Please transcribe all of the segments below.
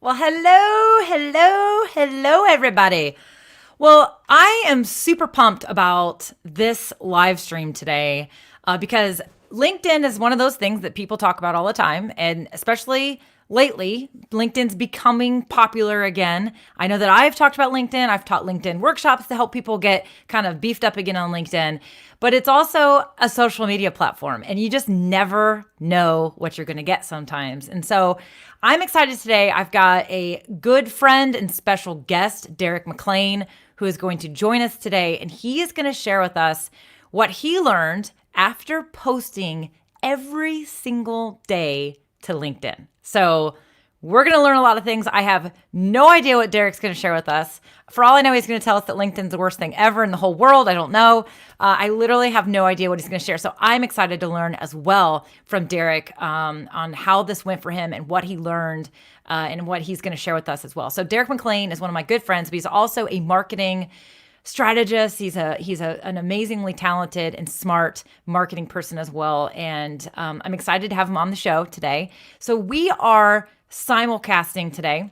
Well, hello, everybody. Well, I am super pumped about this live stream today because LinkedIn is one of those things that people talk about all the time. And especially lately, LinkedIn's becoming popular again. I know that I've talked about LinkedIn. I've taught LinkedIn workshops to help people get kind of beefed up again on LinkedIn. But it's also a social media platform, and you just never know what you're going to get sometimes. And so I'm excited today. I've got a good friend and special guest, Derek McClain, who is going to join us today. And he is going to share with us what he learned after posting every single day to LinkedIn. So we're going to learn a lot of things. I have no idea what Derek's going to share with us. For all I know, he's going to tell us that LinkedIn's the worst thing ever in the whole world. I don't know. I literally have no idea what he's going to share. So I'm excited to learn as well from Derek on how this went for him and what he learned and what he's going to share with us as well. So Derek McClain is one of my good friends, but he's also a marketing strategist. He's an amazingly talented and smart marketing person as well. And I'm excited to have him on the show today. So we are simulcasting today.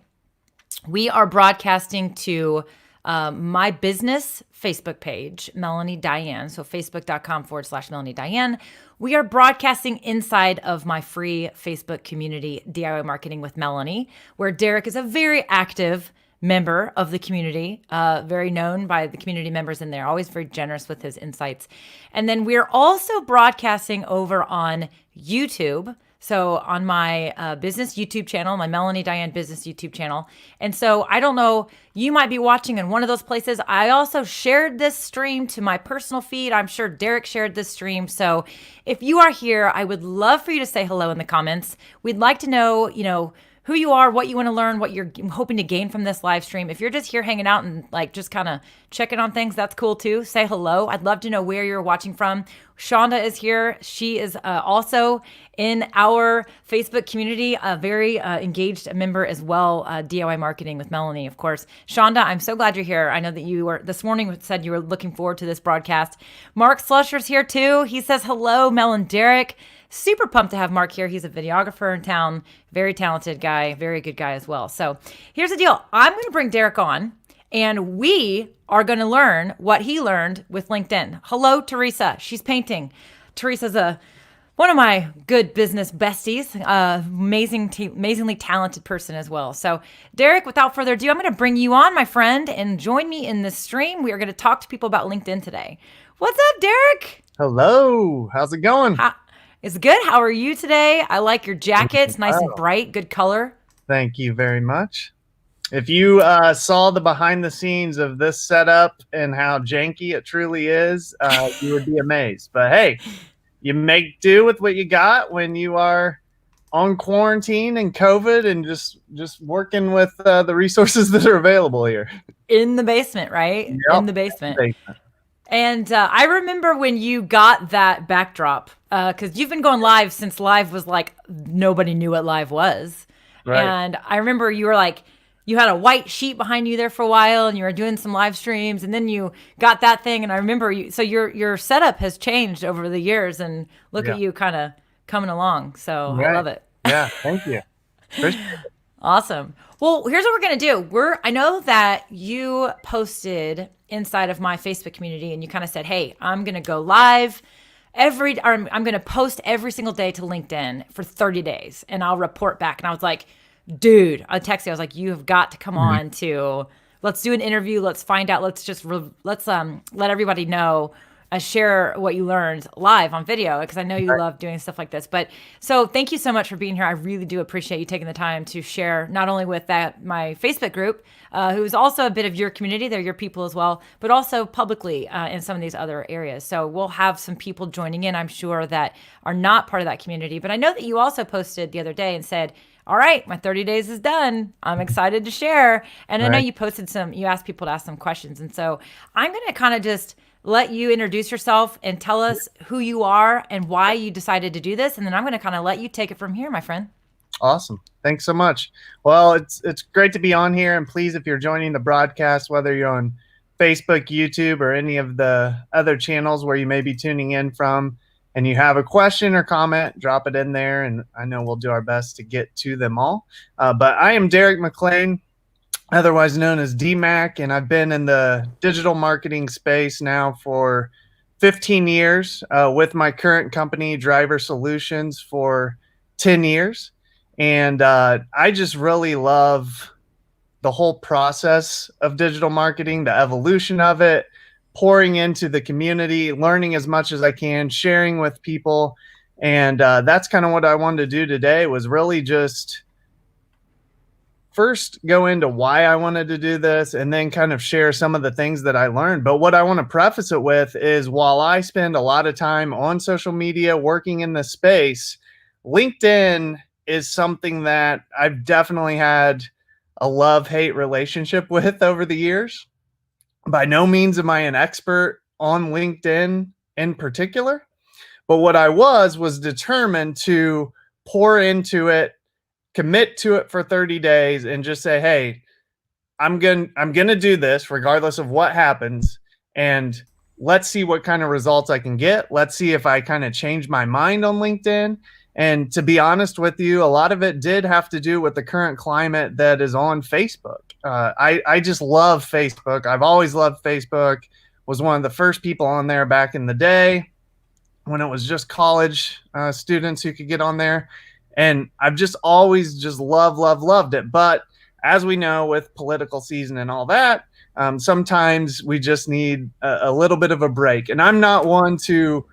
We are broadcasting to my business Facebook page, Melanie Diane. So facebook.com/Melanie Diane. We are broadcasting inside of my free Facebook community, DIY Marketing with Melanie, where Derek is a very active member of the community, very known by the community members in there, always very generous with his insights. And then we're also broadcasting over on YouTube. So on my business YouTube channel, my Melanie Diane business YouTube channel. And so I don't know, you might be watching in one of those places. I also shared this stream to my personal feed. I'm sure Derek shared this stream. So if you are here, I would love for you to say hello in the comments. We'd like to know, who you are, what you want to learn, what you're hoping to gain from this live stream. If you're just here hanging out and just kind of checking on things, that's cool too. Say hello. I'd love to know where you're watching from. Shonda is here. She is also in our Facebook community, a very engaged member as well, DIY Marketing with Melanie, of course. Shonda, I'm so glad you're here. I know that you were this morning said you were looking forward to this broadcast. Mark Slusher's here too. He says hello, Mel and Derek. Super pumped to have Mark here. He's a videographer in town, very talented guy, very good guy as well. So here's the deal. I'm going to bring Derek on, and we are going to learn what he learned with LinkedIn. Hello, Teresa. She's painting. Teresa's one of my good business besties, amazingly talented person as well. So Derek, without further ado, I'm going to bring you on, my friend, and join me in this stream. We are going to talk to people about LinkedIn today. What's up, Derek? Hello. How's it going? It's good. How are you today? I like your jacket. It's nice and bright. Good color. Thank you very much. If you saw the behind the scenes of this setup and how janky it truly is, you would be amazed. But hey, you make do with what you got when you are on quarantine and COVID and just working with the resources that are available here. In the basement, right? Yep. In the basement. And I remember when you got that backdrop, because you've been going live since live was like, nobody knew what live was. Right. And I remember you were like, you had a white sheet behind you there for a while and you were doing some live streams and then you got that thing. And I remember so your setup has changed over the years and look at you kind of coming along. So I love it. Yeah. Thank you. Appreciate it. Awesome. Well, here's what we're going to do. I know that you posted inside of my Facebook community and you kind of said, hey, I'm going to go live I'm going to post every single day to LinkedIn for 30 days and I'll report back. And I was like, dude, I texted you. I was like, you have got to come on to, let's do an interview. Let's find out. Let's let everybody know, share what you learned live on video, because I know you love doing stuff like this. But so thank you so much for being here. I really do appreciate you taking the time to share not only with my Facebook group, who is also a bit of your community, they're your people as well, but also publicly in some of these other areas. So we'll have some people joining in, I'm sure, that are not part of that community. But I know that you also posted the other day and said, all right, my 30 days is done. I'm excited to share. And I know you posted you asked people to ask some questions. And so I'm going to kind of just let you introduce yourself and tell us who you are and why you decided to do this. And then I'm going to kind of let you take it from here, my friend. Awesome. Thanks so much. Well, it's great to be on here. And please, if you're joining the broadcast, whether you're on Facebook, YouTube, or any of the other channels where you may be tuning in from, and you have a question or comment, drop it in there, and I know we'll do our best to get to them all. But I am Derek McClain, otherwise known as DMAC, and I've been in the digital marketing space now for 15 years, with my current company, Driver Solutions, for 10 years. And I just really love the whole process of digital marketing, the evolution of it, pouring into the community, learning as much as I can, sharing with people. And that's kind of what I wanted to do today, was really just first go into why I wanted to do this and then kind of share some of the things that I learned. But what I want to preface it with is, while I spend a lot of time on social media working in this space, LinkedIn is something that I've definitely had a love-hate relationship with over the years. By no means am I an expert on LinkedIn in particular, but what I was determined to pour into it, commit to it for 30 days, and just say, hey, I'm going to do this regardless of what happens, and let's see what kind of results I can get. Let's see if I kind of change my mind on LinkedIn. And to be honest with you, a lot of it did have to do with the current climate that is on Facebook. I just love Facebook. I've always loved Facebook. Was one of the first people on there back in the day when it was just college students who could get on there. And I've just always just loved it. But as we know, with political season and all that, sometimes we just need a little bit of a break. And I'm not one to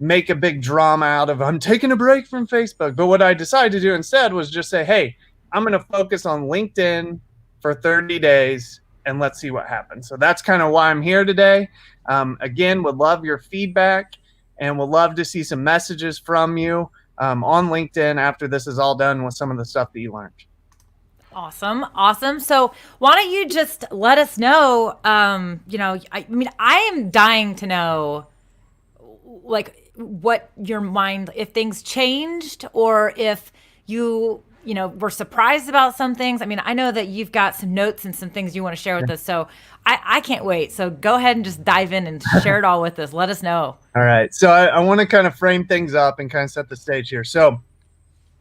make a big drama out of, I'm taking a break from Facebook. But what I decided to do instead was just say, hey, I'm going to focus on LinkedIn for 30 days and let's see what happens. So that's kind of why I'm here today. Again, would love your feedback and would love to see some messages from you on LinkedIn after this is all done with some of the stuff that you learned. Awesome. So why don't you just let us know, I mean, I am dying to know, like, what your mind, if things changed or if you were surprised about some things. I mean, I know that you've got some notes and some things you want to share with us. So I can't wait. So go ahead and just dive in and share it all with us. Let us know. All right. So I want to kind of frame things up and kind of set the stage here. So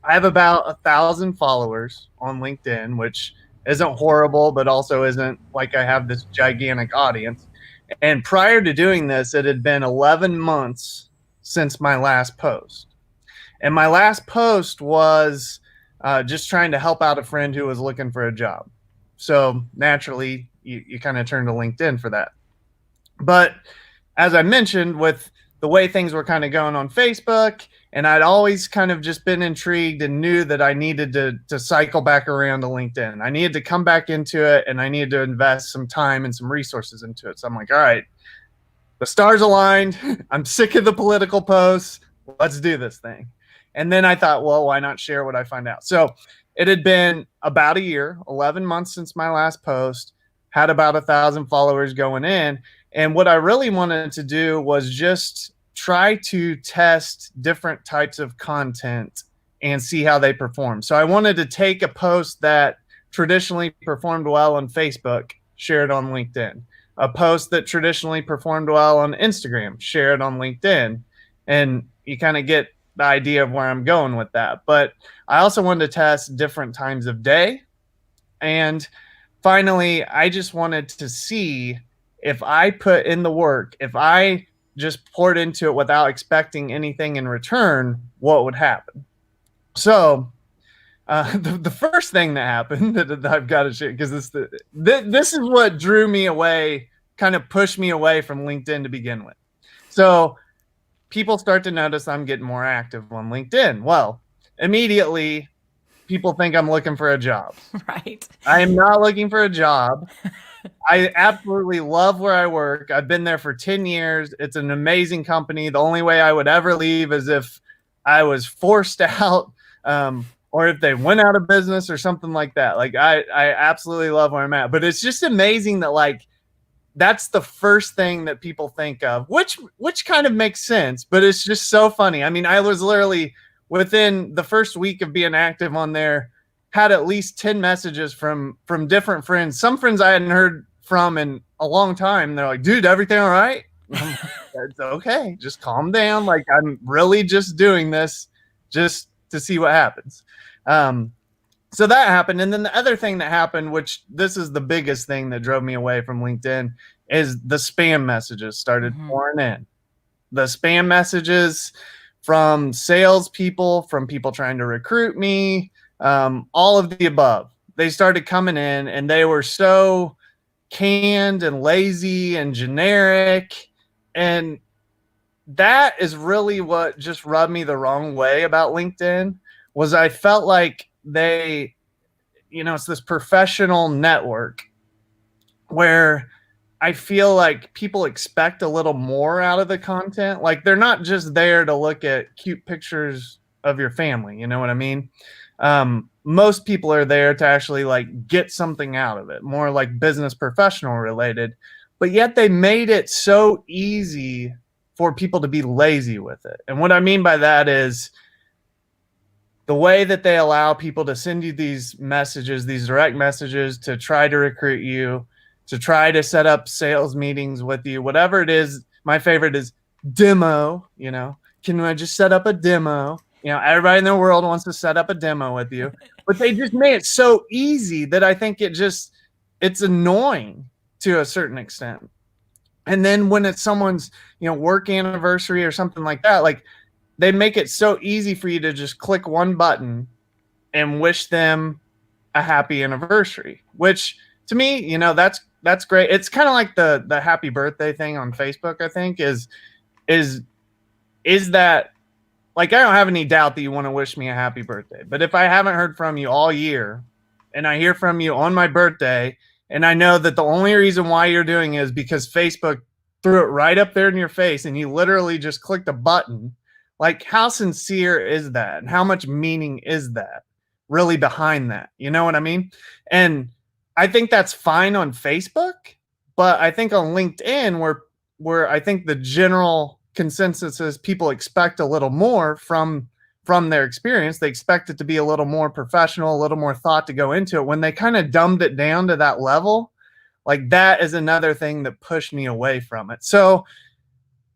I have about 1,000 followers on LinkedIn, which isn't horrible, but also isn't like I have this gigantic audience. And prior to doing this, it had been 11 months since my last post. And my last post was just trying to help out a friend who was looking for a job. So naturally, you kind of turn to LinkedIn for that. But as I mentioned, with the way things were kind of going on Facebook, and I'd always kind of just been intrigued and knew that I needed to cycle back around to LinkedIn. I needed to come back into it, and I needed to invest some time and some resources into it. So I'm like, all right, the stars aligned. I'm sick of the political posts. Let's do this thing. And then I thought, well, why not share what I find out? So it had been about a year, 11 months since my last post, had about 1,000 followers going in. And what I really wanted to do was just try to test different types of content and see how they perform. So I wanted to take a post that traditionally performed well on Facebook, share it on LinkedIn. A post that traditionally performed well on Instagram, share it on LinkedIn. And you kind of get the idea of where I'm going with that. But I also wanted to test different times of day. And finally, I just wanted to see if I put in the work, if I just poured into it without expecting anything in return, what would happen? So the first thing that happened that I've got to share, because this is what drew me away, kind of pushed me away from LinkedIn to begin with. So people start to notice I'm getting more active on LinkedIn. Well, immediately people think I'm looking for a job. Right. I am not looking for a job. I absolutely love where I work. I've been there for 10 years. It's an amazing company. The only way I would ever leave is if I was forced out, or if they went out of business or something like that. Like I absolutely love where I'm at. But it's just amazing that, like, that's the first thing that people think of, which kind of makes sense, but it's just so funny. I mean, I was literally within the first week of being active on there, had at least 10 messages from different friends. Some friends I hadn't heard from in a long time. They're like, dude, everything all right? I'm like, it's okay. Just calm down. Like, I'm really just doing this just to see what happens. So that happened. And then the other thing that happened, which this is the biggest thing that drove me away from LinkedIn, is the spam messages started pouring in. The spam messages from salespeople, from people trying to recruit me, all of the above. They started coming in and they were so canned and lazy and generic. And that is really what just rubbed me the wrong way about LinkedIn. Was I felt like they, it's this professional network where I feel like people expect a little more out of the content. Like, they're not just there to look at cute pictures of your family. You know what I mean? Most people are there to actually like get something out of it, more like business professional related. But yet they made it so easy for people to be lazy with it. And what I mean by that is the way that they allow people to send you these messages, these direct messages to try to recruit you, to try to set up sales meetings with you, whatever it is. My favorite is demo. Can I just set up a demo? Everybody in the world wants to set up a demo with you, but they just made it so easy that I think it's annoying to a certain extent. And then when it's someone's, work anniversary or something like that, like, they make it so easy for you to just click one button and wish them a happy anniversary, which to me, that's great. It's kind of like the happy birthday thing on Facebook, I think is that, like, I don't have any doubt that you want to wish me a happy birthday, but if I haven't heard from you all year and I hear from you on my birthday and I know that the only reason why you're doing it is because Facebook threw it right up there in your face and you literally just clicked a button, like, how sincere is that? And how much meaning is that really behind that? You know what I mean? And I think that's fine on Facebook, but I think on LinkedIn, where I think the general consensus is people expect a little more from their experience. They expect it to be a little more professional, a little more thought to go into it. When they kind of dumbed it down to that level, like, that is another thing that pushed me away from it. So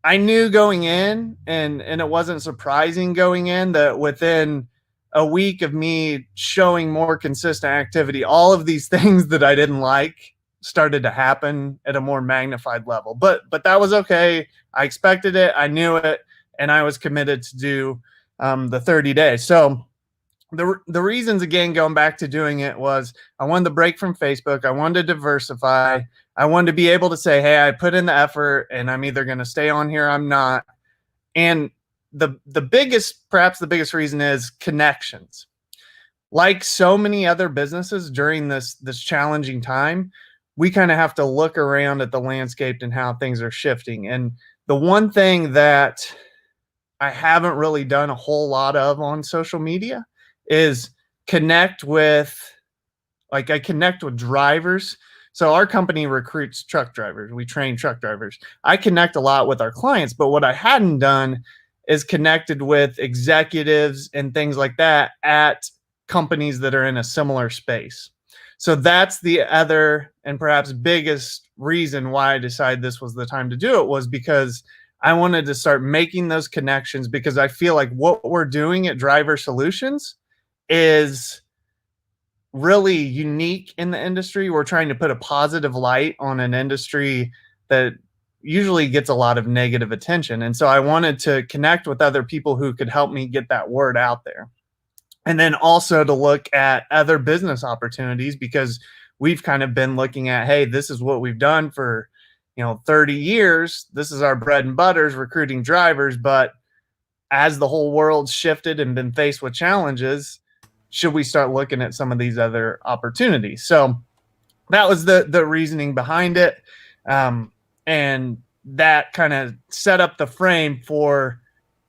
I knew going in, and it wasn't surprising going in, that within a week of me showing more consistent activity, all of these things that I didn't like started to happen at a more magnified level. But that was okay. I expected it. I knew it. And I was committed to do the 30 days. So the reasons, again, going back to doing it, was I wanted to break from Facebook. I wanted to diversify. I wanted to be able to say, hey, I put in the effort and I'm either going to stay on here or I'm not. And perhaps the biggest reason is connections. Like so many other businesses during this challenging time, we kind of have to look around at the landscape and how things are shifting. And the one thing that I haven't really done a whole lot of on social media is I connect with drivers. So our company recruits truck drivers. We train truck drivers. I connect a lot with our clients, but what I hadn't done is connected with executives and things like that at companies that are in a similar space. So that's the other and perhaps biggest reason why I decided this was the time to do it, was because I wanted to start making those connections, because I feel like what we're doing at Driver Solutions is really unique in the industry. We're trying to put a positive light on an industry that usually gets a lot of negative attention. And so I wanted to connect with other people who could help me get that word out there. And then also to look at other business opportunities, because we've kind of been looking at, hey, this is what we've done for 30 years. This is our bread and butters, recruiting drivers. But as the whole world's shifted and been faced with challenges, should we start looking at some of these other opportunities? So that was the reasoning behind it. And that kind of set up the frame for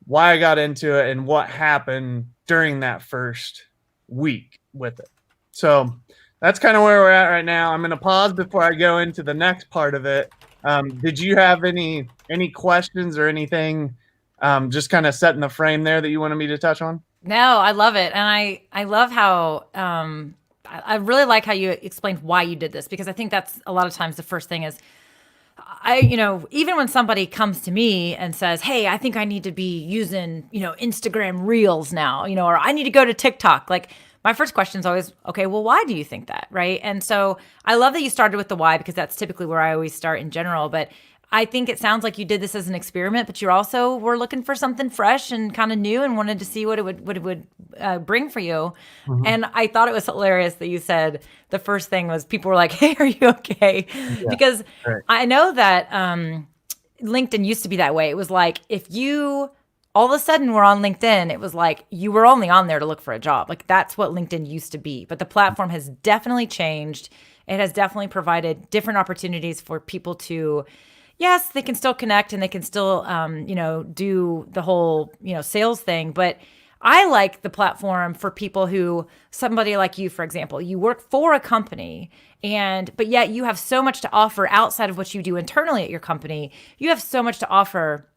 why I got into it and what happened during that first week with it. So that's kind of where we're at right now. I'm going to pause before I go into the next part of it. Did you have any questions or anything, just kind of setting the frame there, that you wanted me to touch on? No, I love it. And I love how, I really like how you explained why you did this, because I think that's a lot of times the first thing is, even when somebody comes to me and says, "Hey, I think I need to be using, Instagram Reels now, or I need to go to TikTok," like my first question is always, "Okay, well, why do you think that?" Right? And so I love that you started with the why because that's typically where I always start in general. But I think it sounds like you did this as an experiment, but you also were looking for something fresh and kind of new and wanted to see what it would bring for you. Mhm. And I thought it was hilarious that you said the first thing was people were like, "Hey, are you okay?" Yeah, Because right. I know that LinkedIn used to be that way. It was like if you all of a sudden were on LinkedIn, it was like you were only on there to look for a job. Like that's what LinkedIn used to be. But the platform has definitely changed. It has definitely provided different opportunities for people to, yes, they can still connect and they can still, do the whole, sales thing. But I like the platform for people who, somebody like you, for example, you work for a company but yet you have so much to offer outside of what you do internally at your company. You have so much to offer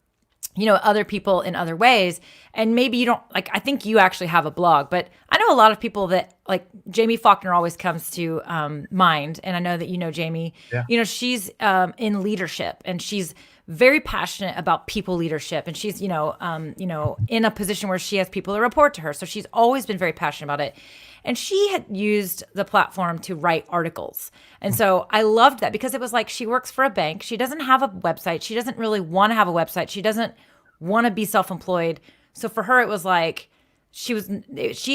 other people in other ways. And maybe you don't like, I think you actually have a blog, but I know a lot of people that like Jamie Faulkner always comes to mind. And I know that, Jamie, Yeah. She's in leadership and she's very passionate about people leadership. And she's, in a position where she has people that report to her. So she's always been very passionate about it. And she had used the platform to write articles. And so I loved that because it was like she works for a bank. She doesn't have a website. She doesn't really want to have a website. She doesn't want to be self-employed. So for her, it was like she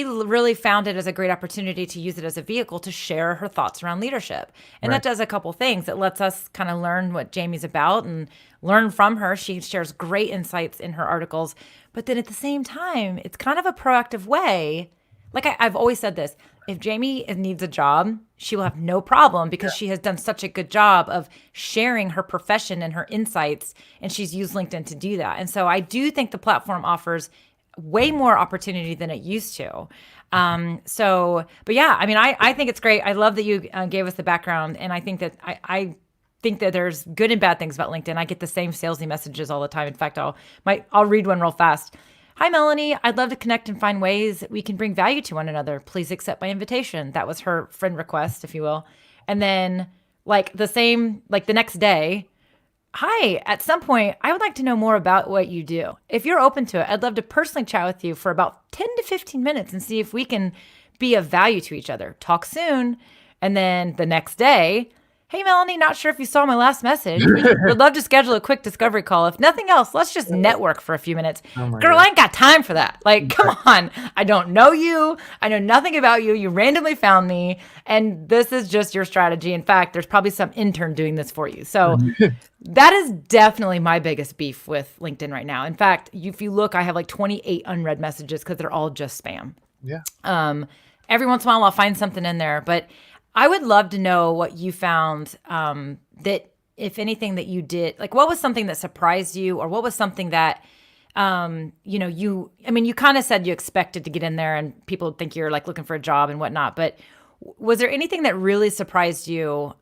really found it as a great opportunity to use it as a vehicle to share her thoughts around leadership. And Right. that does a couple things. It lets us kind of learn what Jamie's about and learn from her. She shares great insights in her articles. But then at the same time, it's kind of a proactive way. Like I've always said this, if Jamie needs a job, she will have no problem because she has done such a good job of sharing her profession and her insights, and she's used LinkedIn to do that. And so I do think the platform offers way more opportunity than it used to. But yeah, I mean, I think it's great. I love that you gave us the background, and I think that I think that there's good and bad things about LinkedIn. I get the same salesy messages all the time. In fact, I'll read one real fast. "Hi, Melanie. I'd love to connect and find ways that we can bring value to one another. Please accept my invitation." That was her friend request, if you will. And then, like the next day, "Hi, at some point, I would like to know more about what you do. If you're open to it, I'd love to personally chat with you for about 10 to 15 minutes and see if we can be of value to each other. Talk soon." And then the next day, "Hey, Melanie, not sure if you saw my last message. Would love to schedule a quick discovery call. If nothing else, let's just network for a few minutes." Oh my Girl, God. I ain't got time for that. Like, come on. I don't know you. I know nothing about you. You randomly found me. And this is just your strategy. In fact, there's probably some intern doing this for you. So that is definitely my biggest beef with LinkedIn right now. In fact, if you look, I have like 28 unread messages because they're all just spam. Yeah. Every once in a while, I'll find something in there, but I would love to know what you found that, if anything, that you did. Like, what was something that surprised you, or what was something that, you kind of said you expected to get in there and people think you're like looking for a job and whatnot, but was there anything that really surprised you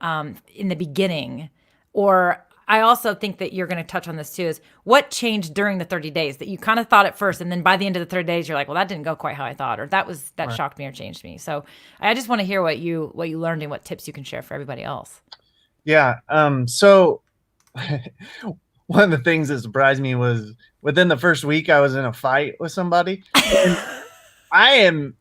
in the beginning? Or I also think that you're going to touch on this too, is what changed during the 30 days that you kind of thought at first, and then by the end of the 30 days, you're like, well, that didn't go quite how I thought, or that Right. shocked me or changed me. So I just want to hear what you learned and what tips you can share for everybody else. Yeah. So one of the things that surprised me was within the first week I was in a fight with somebody. And I am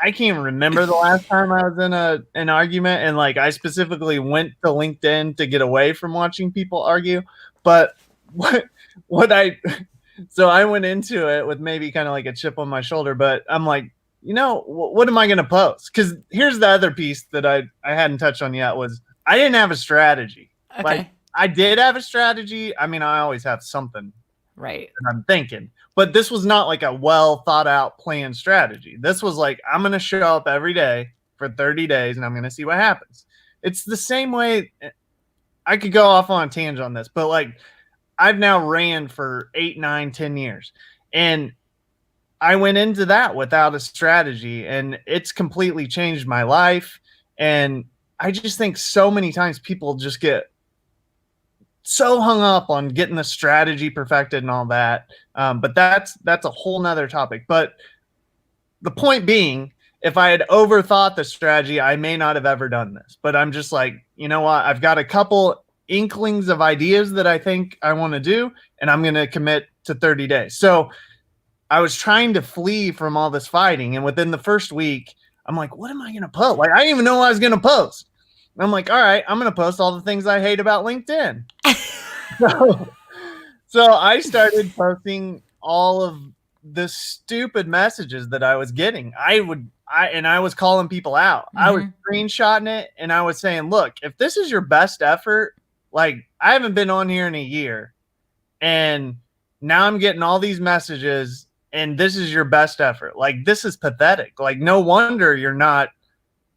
I can't remember the last time I was in an argument, and like I specifically went to LinkedIn to get away from watching people argue. But what what I so I went into it with maybe kind of like a chip on my shoulder, but I'm like, what am I going to post? Because here's the other piece that I hadn't touched on yet was I didn't have a strategy. Like Okay. I did have a strategy. I mean, I always have something Right. that I'm thinking, but this was not like a well thought out planned strategy. This was like, I'm going to show up every day for 30 days and I'm going to see what happens. It's the same way. I could go off on a tangent on this, but like I've now ran for 8, 9, 10 years. And I went into that without a strategy, and it's completely changed my life. And I just think so many times people just get so hung up on getting the strategy perfected and all that. But that's a whole nother topic. But the point being, if I had overthought the strategy, I may not have ever done this. But I'm just like, you know what? I've got a couple inklings of ideas that I think I want to do, and I'm going to commit to 30 days. So I was trying to flee from all this fighting, and within the first week, I'm like, what am I going to post? Like, I didn't even know what I was going to post. And I'm like, all right, I'm going to post all the things I hate about LinkedIn. So I started posting all of the stupid messages that I was getting. I was calling people out. Mm-hmm. I was screenshotting it, and I was saying, look, if this is your best effort, like, I haven't been on here in a year, and now I'm getting all these messages, and this is your best effort. Like, this is pathetic. Like, no wonder you're not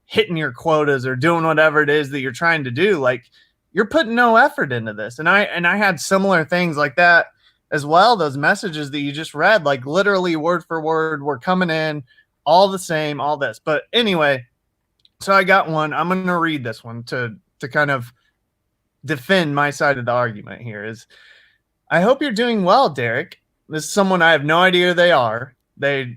hitting your quotas or doing whatever it is that you're trying to do. Like, you're putting no effort into this. And I had similar things like that as well. Those messages that you just read, like literally word for word, were coming in all the same, all this. But anyway, so I got one. I'm going to read this one to kind of defend my side of the argument here. Is, I hope you're doing well, Derek. This is someone I have no idea who they are. I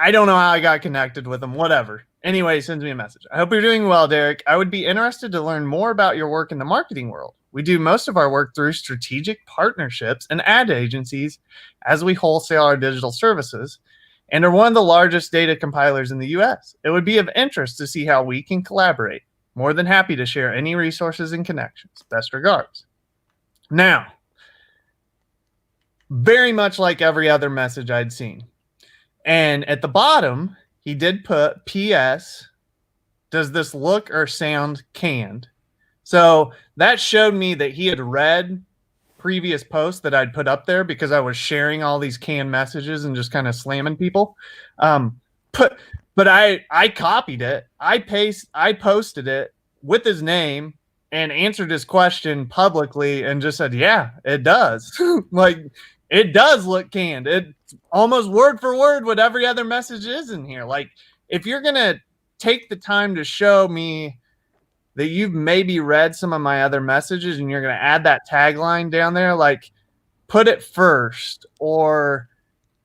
don't know how I got connected with them, whatever. Anyway, he sends me a message. I hope you're doing well, Derek. I would be interested to learn more about your work in the marketing world. We do most of our work through strategic partnerships and ad agencies as we wholesale our digital services, and are one of the largest data compilers in the US. It would be of interest to see how we can collaborate. More than happy to share any resources and connections. Best regards. Now, very much like every other message I'd seen. And at the bottom, he did put, P.S., does this look or sound canned? So that showed me that he had read previous posts that I'd put up there, because I was sharing all these canned messages and just kind of slamming people. But I copied it. I posted it with his name and answered his question publicly and just said, yeah, it does. Like, it does look canned. It's almost word for word what every other message is in here. Like, if you're going to take the time to show me that you've maybe read some of my other messages and you're going to add that tagline down there, like, put it first, or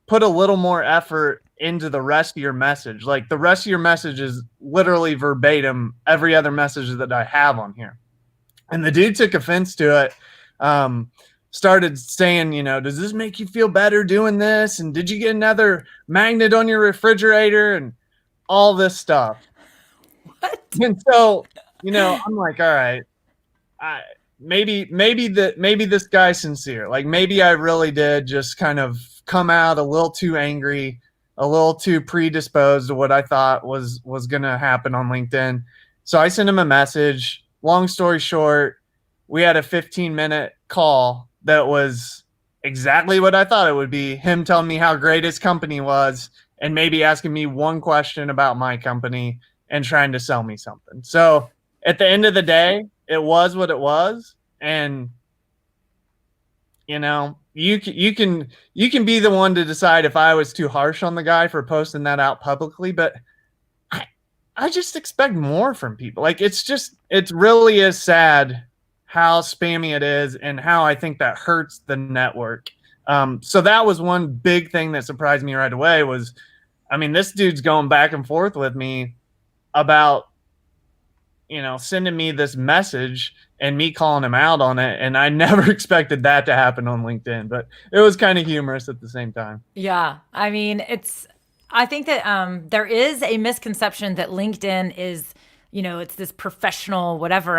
put a little more effort into the rest of your message. Like, the rest of your message is literally verbatim every other message that I have on here. And the dude took offense to it. Started saying, does this make you feel better doing this? And did you get another magnet on your refrigerator? And all this stuff. What? And so, I'm like, all right, maybe this guy's sincere. Like, maybe I really did just kind of come out a little too angry, a little too predisposed to what I thought was going to happen on LinkedIn. So I sent him a message. Long story short, we had a 15-minute call that was exactly what I thought it would be. Him telling me how great his company was, and maybe asking me one question about my company and trying to sell me something. So at the end of the day, it was what it was. And, you can be the one to decide if I was too harsh on the guy for posting that out publicly, but I just expect more from people. Like, it really is sad how spammy it is, and how I think that hurts the network. So that was one big thing that surprised me right away was, this dude's going back and forth with me about, sending me this message and me calling him out on it. And I never expected that to happen on LinkedIn, but it was kind of humorous at the same time. Yeah. I think that there is a misconception that LinkedIn is, it's this professional whatever.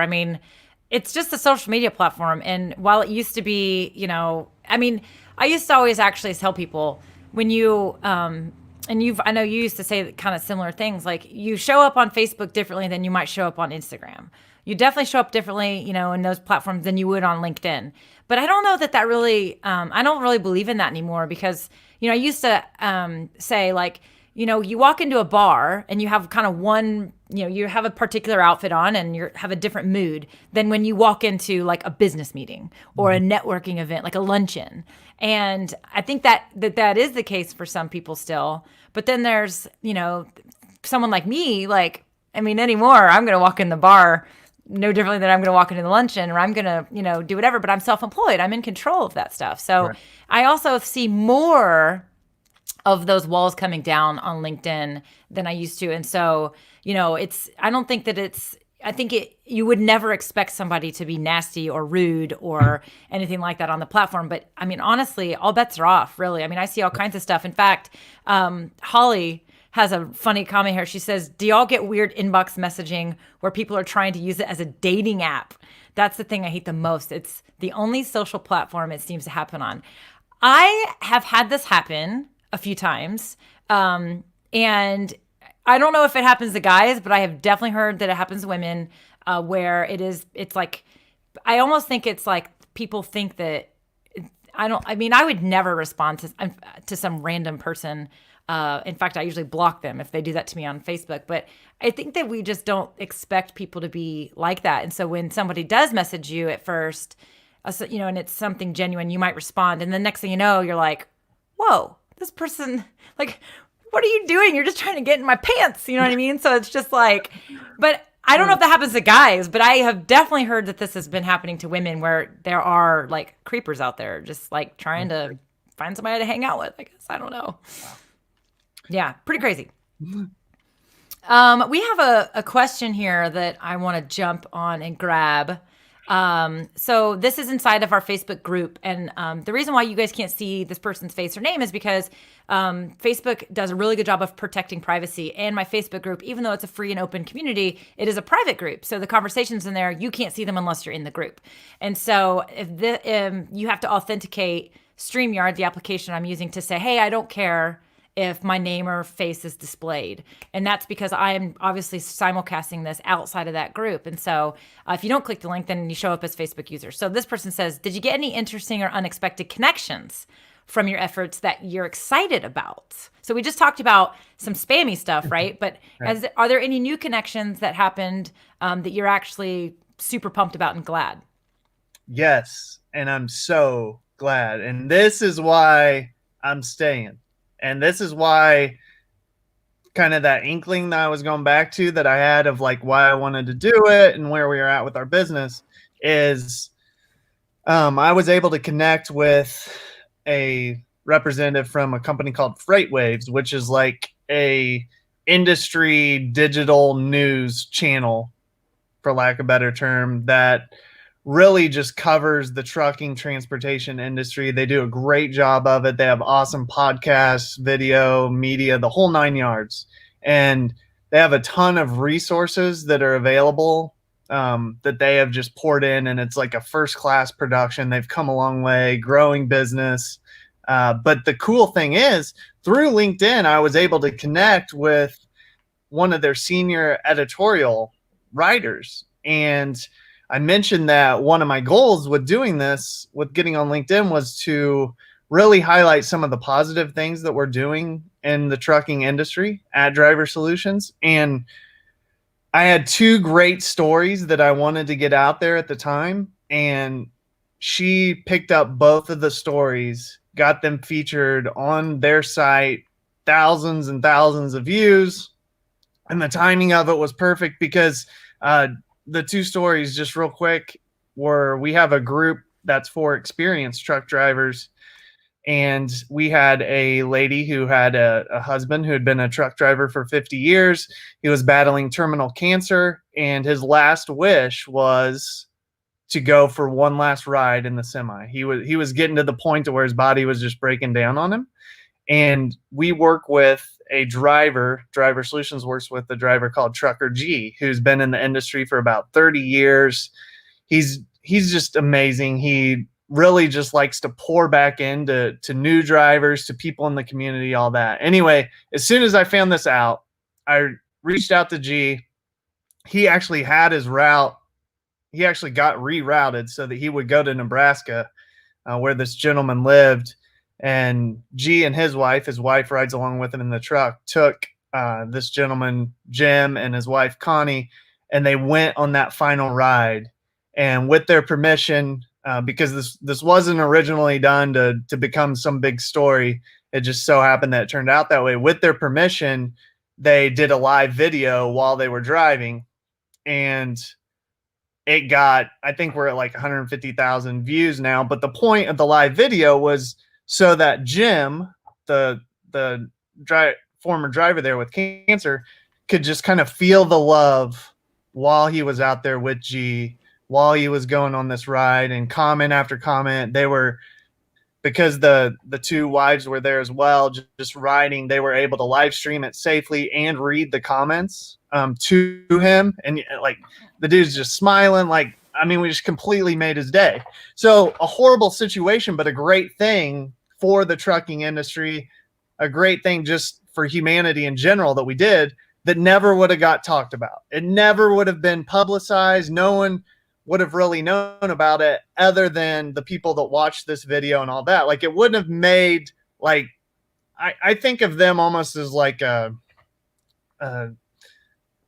It's just a social media platform. And while it used to be, I used to always actually tell people, when you, I know you used to say kind of similar things, like, you show up on Facebook differently than you might show up on Instagram. You definitely show up differently, in those platforms than you would on LinkedIn. But I don't know that really, I don't really believe in that anymore, because, I used to say, like, you walk into a bar and you have kind of one, you have a particular outfit on and you have a different mood than when you walk into like a business meeting or a networking event, like a luncheon. And I think that is the case for some people still. But then there's, someone like me, like, anymore, I'm going to walk in the bar no differently than I'm going to walk into the luncheon, or I'm going to, do whatever, but I'm self-employed. I'm in control of that stuff. So right. I also see more of those walls coming down on LinkedIn than I used to. And so, I don't think that I think you would never expect somebody to be nasty or rude or anything like that on the platform. But I mean, honestly, all bets are off, really. I mean, I see all kinds of stuff. In fact, Holly has a funny comment here. She says, "Do y'all get weird inbox messaging where people are trying to use it as a dating app? That's the thing I hate the most. It's the only social platform it seems to happen on." I have had this happen a few times. And I don't know if it happens to guys, but I have definitely heard that it happens to women, where it's like, I almost think it's like people think that I mean, I would never respond to some random person. In fact, I usually block them if they do that to me on Facebook. But I think that we just don't expect people to be like that. And so when somebody does message you at first, and it's something genuine, you might respond. And the next thing you know, you're like, whoa, this person, like, what are you doing? You're just trying to get in my pants. You know what I mean? So it's just like, but I don't know if that happens to guys, but I have definitely heard that this has been happening to women where there are like creepers out there just like trying to find somebody to hang out with, I guess. I don't know. Yeah, pretty crazy. We have a question here that I want to jump on and grab. So this is inside of our Facebook group. And the reason why you guys can't see this person's face or name is because Facebook does a really good job of protecting privacy. And my Facebook group, even though it's a free and open community, it is a private group. So the conversations in there, you can't see them unless you're in the group. And so if you have to authenticate StreamYard, the application I'm using, to say, hey, I don't care if my name or face is displayed. And that's because I am obviously simulcasting this outside of that group. And so if you don't click the link, then you show up as Facebook user. So this person says, did you get any interesting or unexpected connections from your efforts that you're excited about? So we just talked about some spammy stuff, right? But are there any new connections that happened that you're actually super pumped about and glad? Yes. And I'm so glad. And this is why I'm staying. And this is why kind of that inkling that I was going back to that I had of like why I wanted to do it and where we are at with our business is I was able to connect with a representative from a company called Freight Waves, which is like a industry digital news channel, for lack of a better term, that really just covers the trucking transportation industry. They do a great job of it. They have awesome podcasts, video, media, the whole 9 yards. And they have a ton of resources that are available that they have just poured in. And it's like a first-class production. They've come a long way, growing business. But the cool thing is, through LinkedIn, I was able to connect with one of their senior editorial writers. And I mentioned that one of my goals with doing this, with getting on LinkedIn, was to really highlight some of the positive things that we're doing in the trucking industry at Driver Solutions. And I had two great stories that I wanted to get out there at the time. And she picked up both of the stories, got them featured on their site, thousands and thousands of views. And the timing of it was perfect because the two stories, just real quick, were we have a group that's for experienced truck drivers. And we had a lady who had a husband who had been a truck driver for 50 years. He was battling terminal cancer. And his last wish was to go for one last ride in the semi. He was getting to the point to where his body was just breaking down on him. And we work with a Driver Solutions works with a driver called Trucker G, who's been in the industry for about 30 years. He's just amazing. He really just likes to pour back into new drivers, to people in the community, all that. Anyway, as soon as I found this out, I reached out to G. He actually had his route. He actually got rerouted so that he would go to Nebraska, where this gentleman lived. And G and his wife rides along with him in the truck, took this gentleman, Jim, and his wife, Connie, and they went on that final ride. And with their permission, because this wasn't originally done to become some big story, it just so happened that it turned out that way. With their permission, they did a live video while they were driving. And it got, I think we're at like 150,000 views now. But the point of the live video was so that Jim, the former driver there with cancer, could just kind of feel the love while he was out there with G, while he was going on this ride, and comment after comment. They were, because the two wives were there as well, just riding, they were able to live stream it safely and read the comments to him. And like the dude's just smiling. Like, I mean, we just completely made his day. So a horrible situation, but a great thing for the trucking industry, a great thing just for humanity in general that we did, that never would have got talked about. It never would have been publicized. No one would have really known about it other than the people that watched this video and all that. Like, it wouldn't have made, like, I think of them almost as like a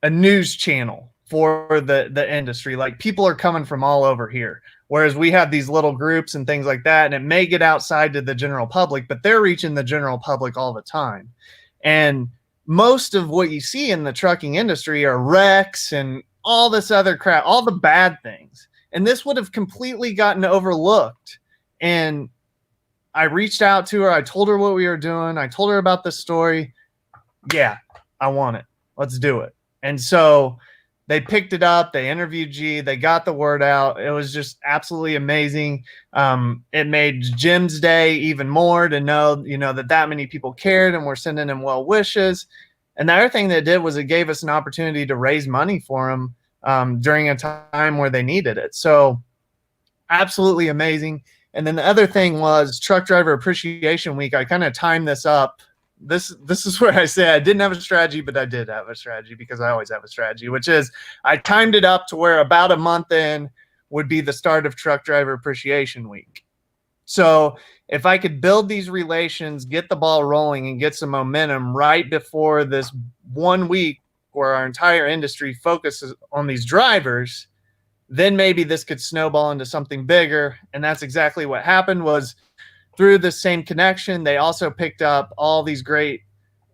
news channel for the industry. Like, people are coming from all over here, whereas we have these little groups and things like that, and it may get outside to the general public, but they're reaching the general public all the time. And most of what you see in the trucking industry are wrecks and all this other crap, all the bad things. And this would have completely gotten overlooked. And I reached out to her. I told her what we were doing. I told her about the story. Yeah, I want it. Let's do it. And so they picked it up. They interviewed G. They got the word out. It was just absolutely amazing. It made Jim's day even more to know, that many people cared and were sending him well wishes. And the other thing that it did was it gave us an opportunity to raise money for him during a time where they needed it. So absolutely amazing. And then the other thing was Truck Driver Appreciation Week. I kind of timed this up. This is where I say I didn't have a strategy, but I did have a strategy, because I always have a strategy, which is I timed it up to where about a month in would be the start of Truck Driver Appreciation Week. So if I could build these relations, get the ball rolling, and get some momentum right before this 1 week where our entire industry focuses on these drivers, then maybe this could snowball into something bigger. And that's exactly what happened. Was through the same connection, they also picked up all these great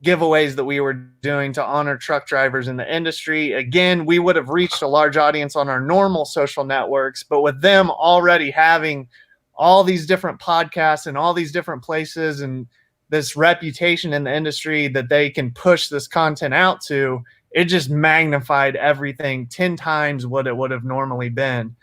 giveaways that we were doing to honor truck drivers in the industry. Again, we would have reached a large audience on our normal social networks, but with them already having all these different podcasts and all these different places and this reputation in the industry that they can push this content out to, it just magnified everything 10 times what it would have normally been.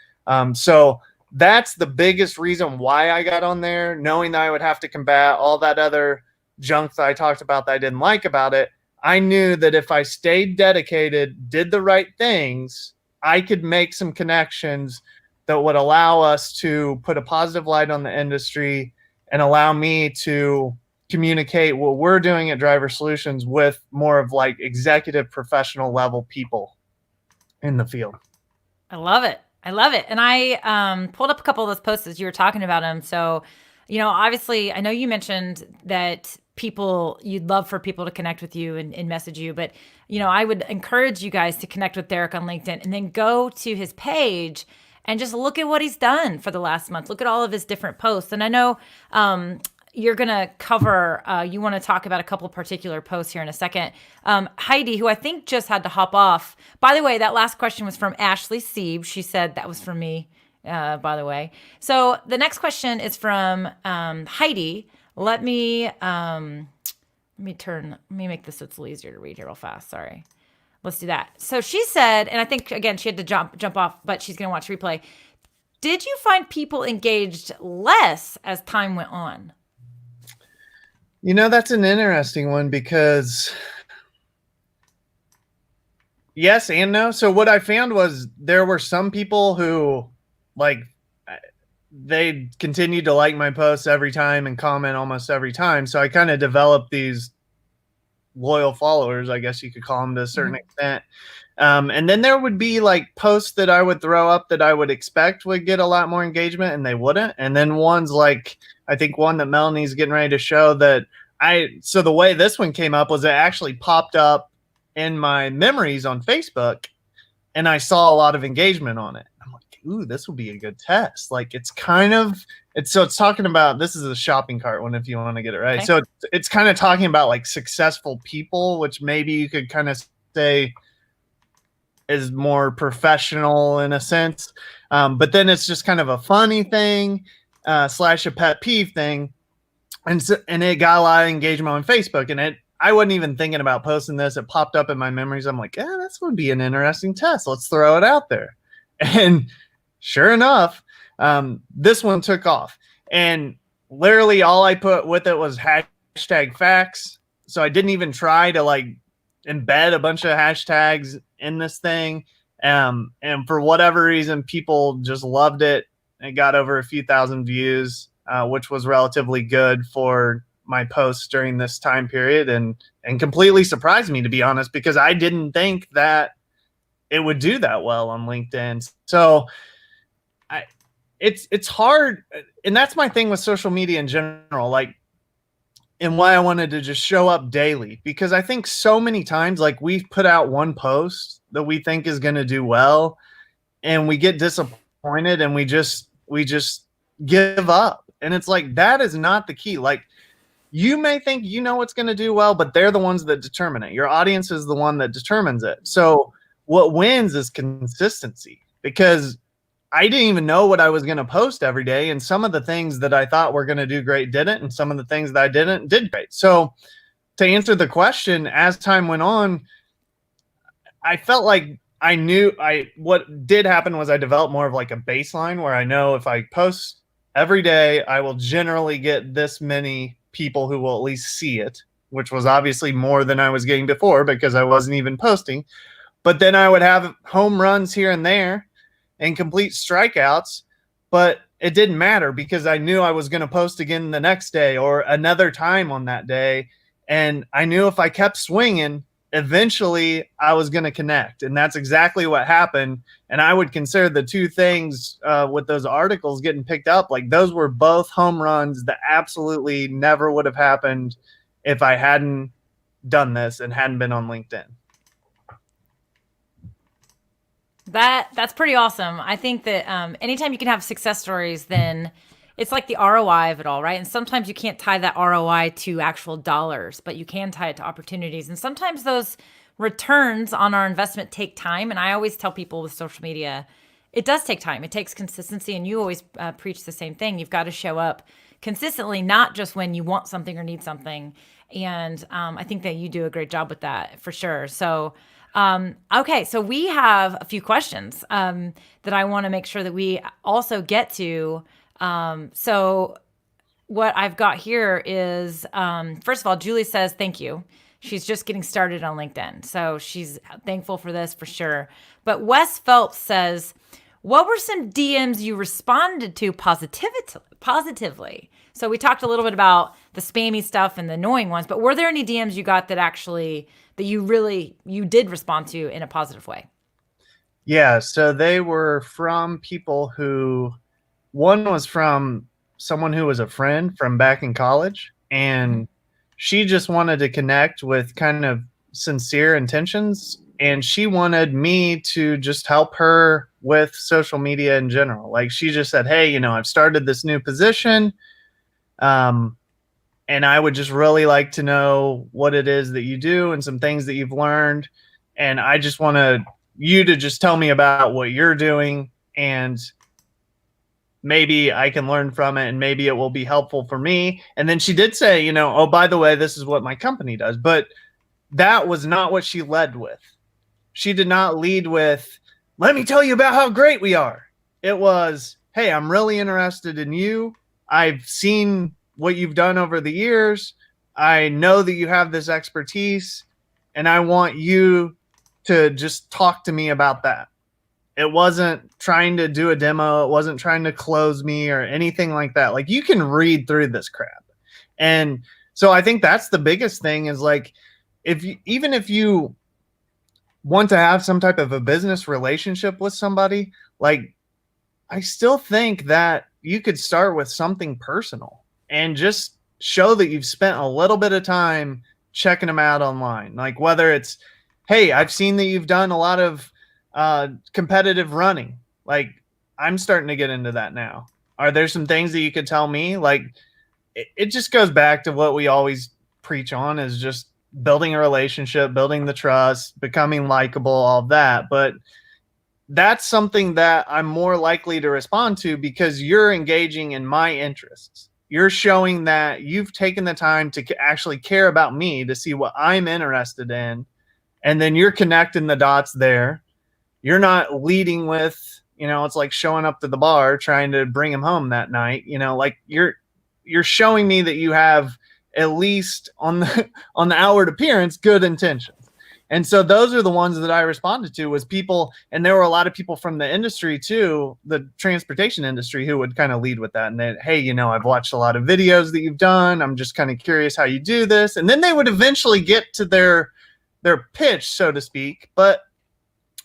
So that's the biggest reason why I got on there, knowing that I would have to combat all that other junk that I talked about that I didn't like about it. I knew that if I stayed dedicated, did the right things, I could make some connections that would allow us to put a positive light on the industry and allow me to communicate what we're doing at Driver Solutions with more of like executive professional level people in the field. I love it. I love it. And I pulled up a couple of those posts as you were talking about them. So, obviously, I know you mentioned that you'd love for people to connect with you and message you. But, I would encourage you guys to connect with Derek on LinkedIn and then go to his page and just look at what he's done for the last month. Look at all of his different posts. And I know you're going to cover, you want to talk about a couple particular posts here in a second. Heidi, who I think just had to hop off. By the way, that last question was from Ashley Sieb. She said that was for me, by the way. So the next question is from Heidi. Let me make this so it's a little easier to read here real fast. Sorry. Let's do that. So she said, and I think, again, she had to jump off, but she's going to watch replay. Did you find people engaged less as time went on? That's an interesting one, because yes and no. So what I found was there were some people who, like, they continued to like my posts every time and comment almost every time. So I kind of developed these loyal followers, I guess you could call them, to a certain extent. And then there would be like posts that I would throw up that I would expect would get a lot more engagement, and they wouldn't. And then ones like, I think one that Melanie's getting ready to show that so the way this one came up was it actually popped up in my memories on Facebook, and I saw a lot of engagement on it. I'm like, ooh, this will be a good test. Like, it's talking about, this is a shopping cart one if you want to get it right. Okay. So it's kind of talking about like successful people, which maybe you could kind of say is more professional in a sense. But then it's just kind of a funny thing / a pet peeve thing. And it got a lot of engagement on Facebook, and I wasn't even thinking about posting this. It popped up in my memories. I'm like, yeah, this would be an interesting test. Let's throw it out there. And sure enough, this one took off. And literally all I put with it was hashtag facts. So I didn't even try to like embed a bunch of hashtags in this thing. And for whatever reason, people just loved it. It got over a few thousand views, which was relatively good for my posts during this time period, and completely surprised me, to be honest, because I didn't think that it would do that well on LinkedIn. So it's hard. And that's my thing with social media in general, like, and why I wanted to just show up daily, because I think so many times, like, we put out one post that we think is going to do well, and we get disappointed and we just give up. And it's like, that is not the key. Like, you may think you know what's going to do well, but they're the ones that determine it. Your audience is the one that determines it. So what wins is consistency, because I didn't even know what I was going to post every day. And some of the things that I thought were going to do great didn't. And some of the things that I didn't did great. So to answer the question, as time went on, I felt like I knew what did happen was I developed more of like a baseline where I know if I post every day, I will generally get this many people who will at least see it, which was obviously more than I was getting before because I wasn't even posting. But then I would have home runs here and there and complete strikeouts, but it didn't matter because I knew I was going to post again the next day or another time on that day. And I knew if I kept swinging, eventually I was going to connect. And that's exactly what happened. And I would consider the two things with those articles getting picked up, like those were both home runs that absolutely never would have happened if I hadn't done this and hadn't been on LinkedIn. That's pretty awesome. I think that anytime you can have success stories, then it's like the ROI of it all, right? And sometimes you can't tie that ROI to actual dollars, but you can tie it to opportunities. And sometimes those returns on our investment take time. And I always tell people with social media, it does take time. It takes consistency. And you always preach the same thing. You've got to show up consistently, not just when you want something or need something. And I think that you do a great job with that for sure. So okay, so we have a few questions that I want to make sure that we also get to. So what I've got here is, first of all, Julie says, thank you. She's just getting started on LinkedIn. So she's thankful for this for sure. But Wes Phelps says, what were some DMs you responded to positively? So we talked a little bit about the spammy stuff and the annoying ones, but were there any DMs you got that you did respond to in a positive way? Yeah. So they were from people one was from someone who was a friend from back in college, and she just wanted to connect with kind of sincere intentions. And she wanted me to just help her with social media in general. Like, she just said, hey, I've started this new position. And I would just really like to know what it is that you do and some things that you've learned. And I just want you to just tell me about what you're doing, and maybe I can learn from it and maybe it will be helpful for me. And then she did say, oh, by the way, this is what my company does. But that was not what she led with. She did not lead with, let me tell you about how great we are. It was, hey, I'm really interested in you. I've seen what you've done over the years. I know that you have this expertise, and I want you to just talk to me about that. It wasn't trying to do a demo. It wasn't trying to close me or anything like that. Like, you can read through this crap. And so I think that's the biggest thing is, like, even if you want to have some type of a business relationship with somebody, like, I still think that you could start with something personal and just show that you've spent a little bit of time checking them out online. Like, whether it's, hey, I've seen that you've done a lot of competitive running. Like, I'm starting to get into that now. Are there some things that you could tell me? Like, it just goes back to what we always preach on, is just building a relationship, building the trust, becoming likable, all of that. But that's something that I'm more likely to respond to because you're engaging in my interests. you're showing that you've taken the time to actually care about me, to see what I'm interested in. And then you're connecting the dots there. You're not leading with, it's like showing up to the bar, trying to bring him home that night, like you're showing me that you have, at least on the outward appearance, good intentions. And so those are the ones that I responded to, was people, and there were a lot of people from the industry too, the transportation industry, who would kind of lead with that. And then, hey, I've watched a lot of videos that you've done. I'm just kind of curious how you do this. And then they would eventually get to their pitch, so to speak. But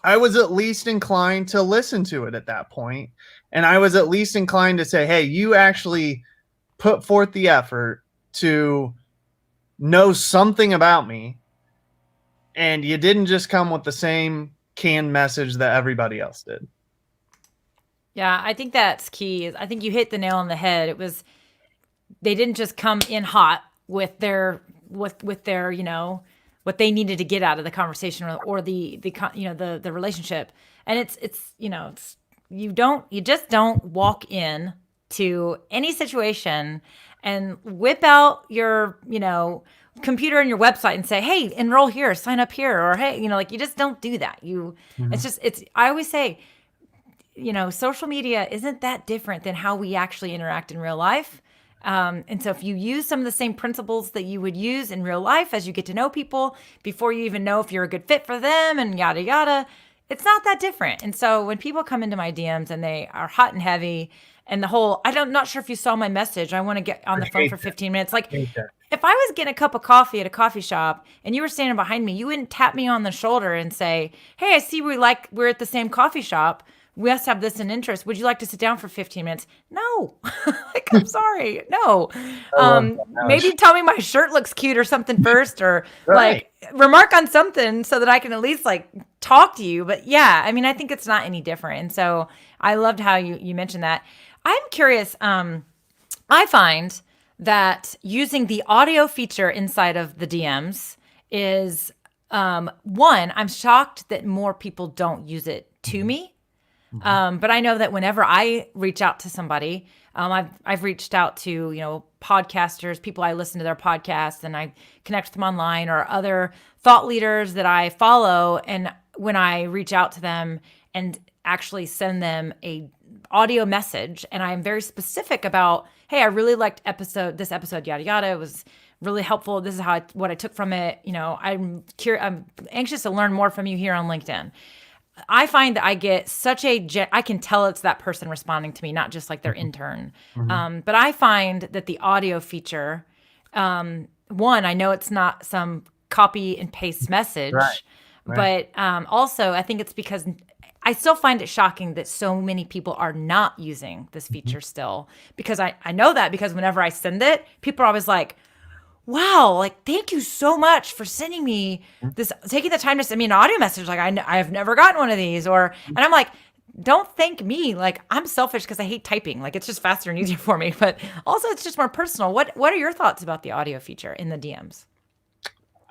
I was at least inclined to listen to it at that point. And I was at least inclined to say, hey, you actually put forth the effort to know something about me. And you didn't just come with the same canned message that everybody else did. Yeah, I think that's key. I think you hit the nail on the head. It was, they didn't just come in hot with their, with their, what they needed to get out of the conversation or the relationship. And it's you just don't walk in to any situation and whip out your, computer and your website and say, hey, enroll here, sign up here, or hey, you just don't do that. I always say, social media isn't that different than how we actually interact in real life. And so if you use some of the same principles that you would use in real life as you get to know people, before you even know if you're a good fit for them and yada, yada, it's not that different. And so when people come into my DMs and they are hot and heavy, and the whole, not sure if you saw my message, I want to get on the phone for 15 minutes. Like, if I was getting a cup of coffee at a coffee shop and you were standing behind me, you wouldn't tap me on the shoulder and say, hey, I see we're at the same coffee shop. We must have this in interest. Would you like to sit down for 15 minutes? No. Like, I'm sorry. No. Maybe tell me my shirt looks cute or something first, or like remark on something so that I can at least like talk to you. But yeah, I mean, I think it's not any different. And so I loved how you mentioned that. I'm curious. I find that using the audio feature inside of the DMs is, one, I'm shocked that more people don't use it to me. But I know that whenever I reach out to somebody, I've reached out to, podcasters, people I listen to their podcasts, and I connect with them online, or other thought leaders that I follow. And when I reach out to them and actually send them a audio message, and I'm very specific about, hey, I really liked this episode, yada, yada. It was really helpful. This is what I took from it. I'm anxious to learn more from you here on LinkedIn. I find that I get I can tell it's that person responding to me, not just like their intern. But I find that the audio feature, one, I know it's not some copy and paste message, but also I think it's because I still find it shocking that so many people are not using this feature still, because I know that because whenever I send it, people are always like, wow, like, thank you so much for sending me this, taking the time to send me an audio message. Like, I have never gotten one of these, and I'm like, don't thank me. Like, I'm selfish because I hate typing. Like, it's just faster and easier for me, but also it's just more personal. What are your thoughts about the audio feature in the DMs?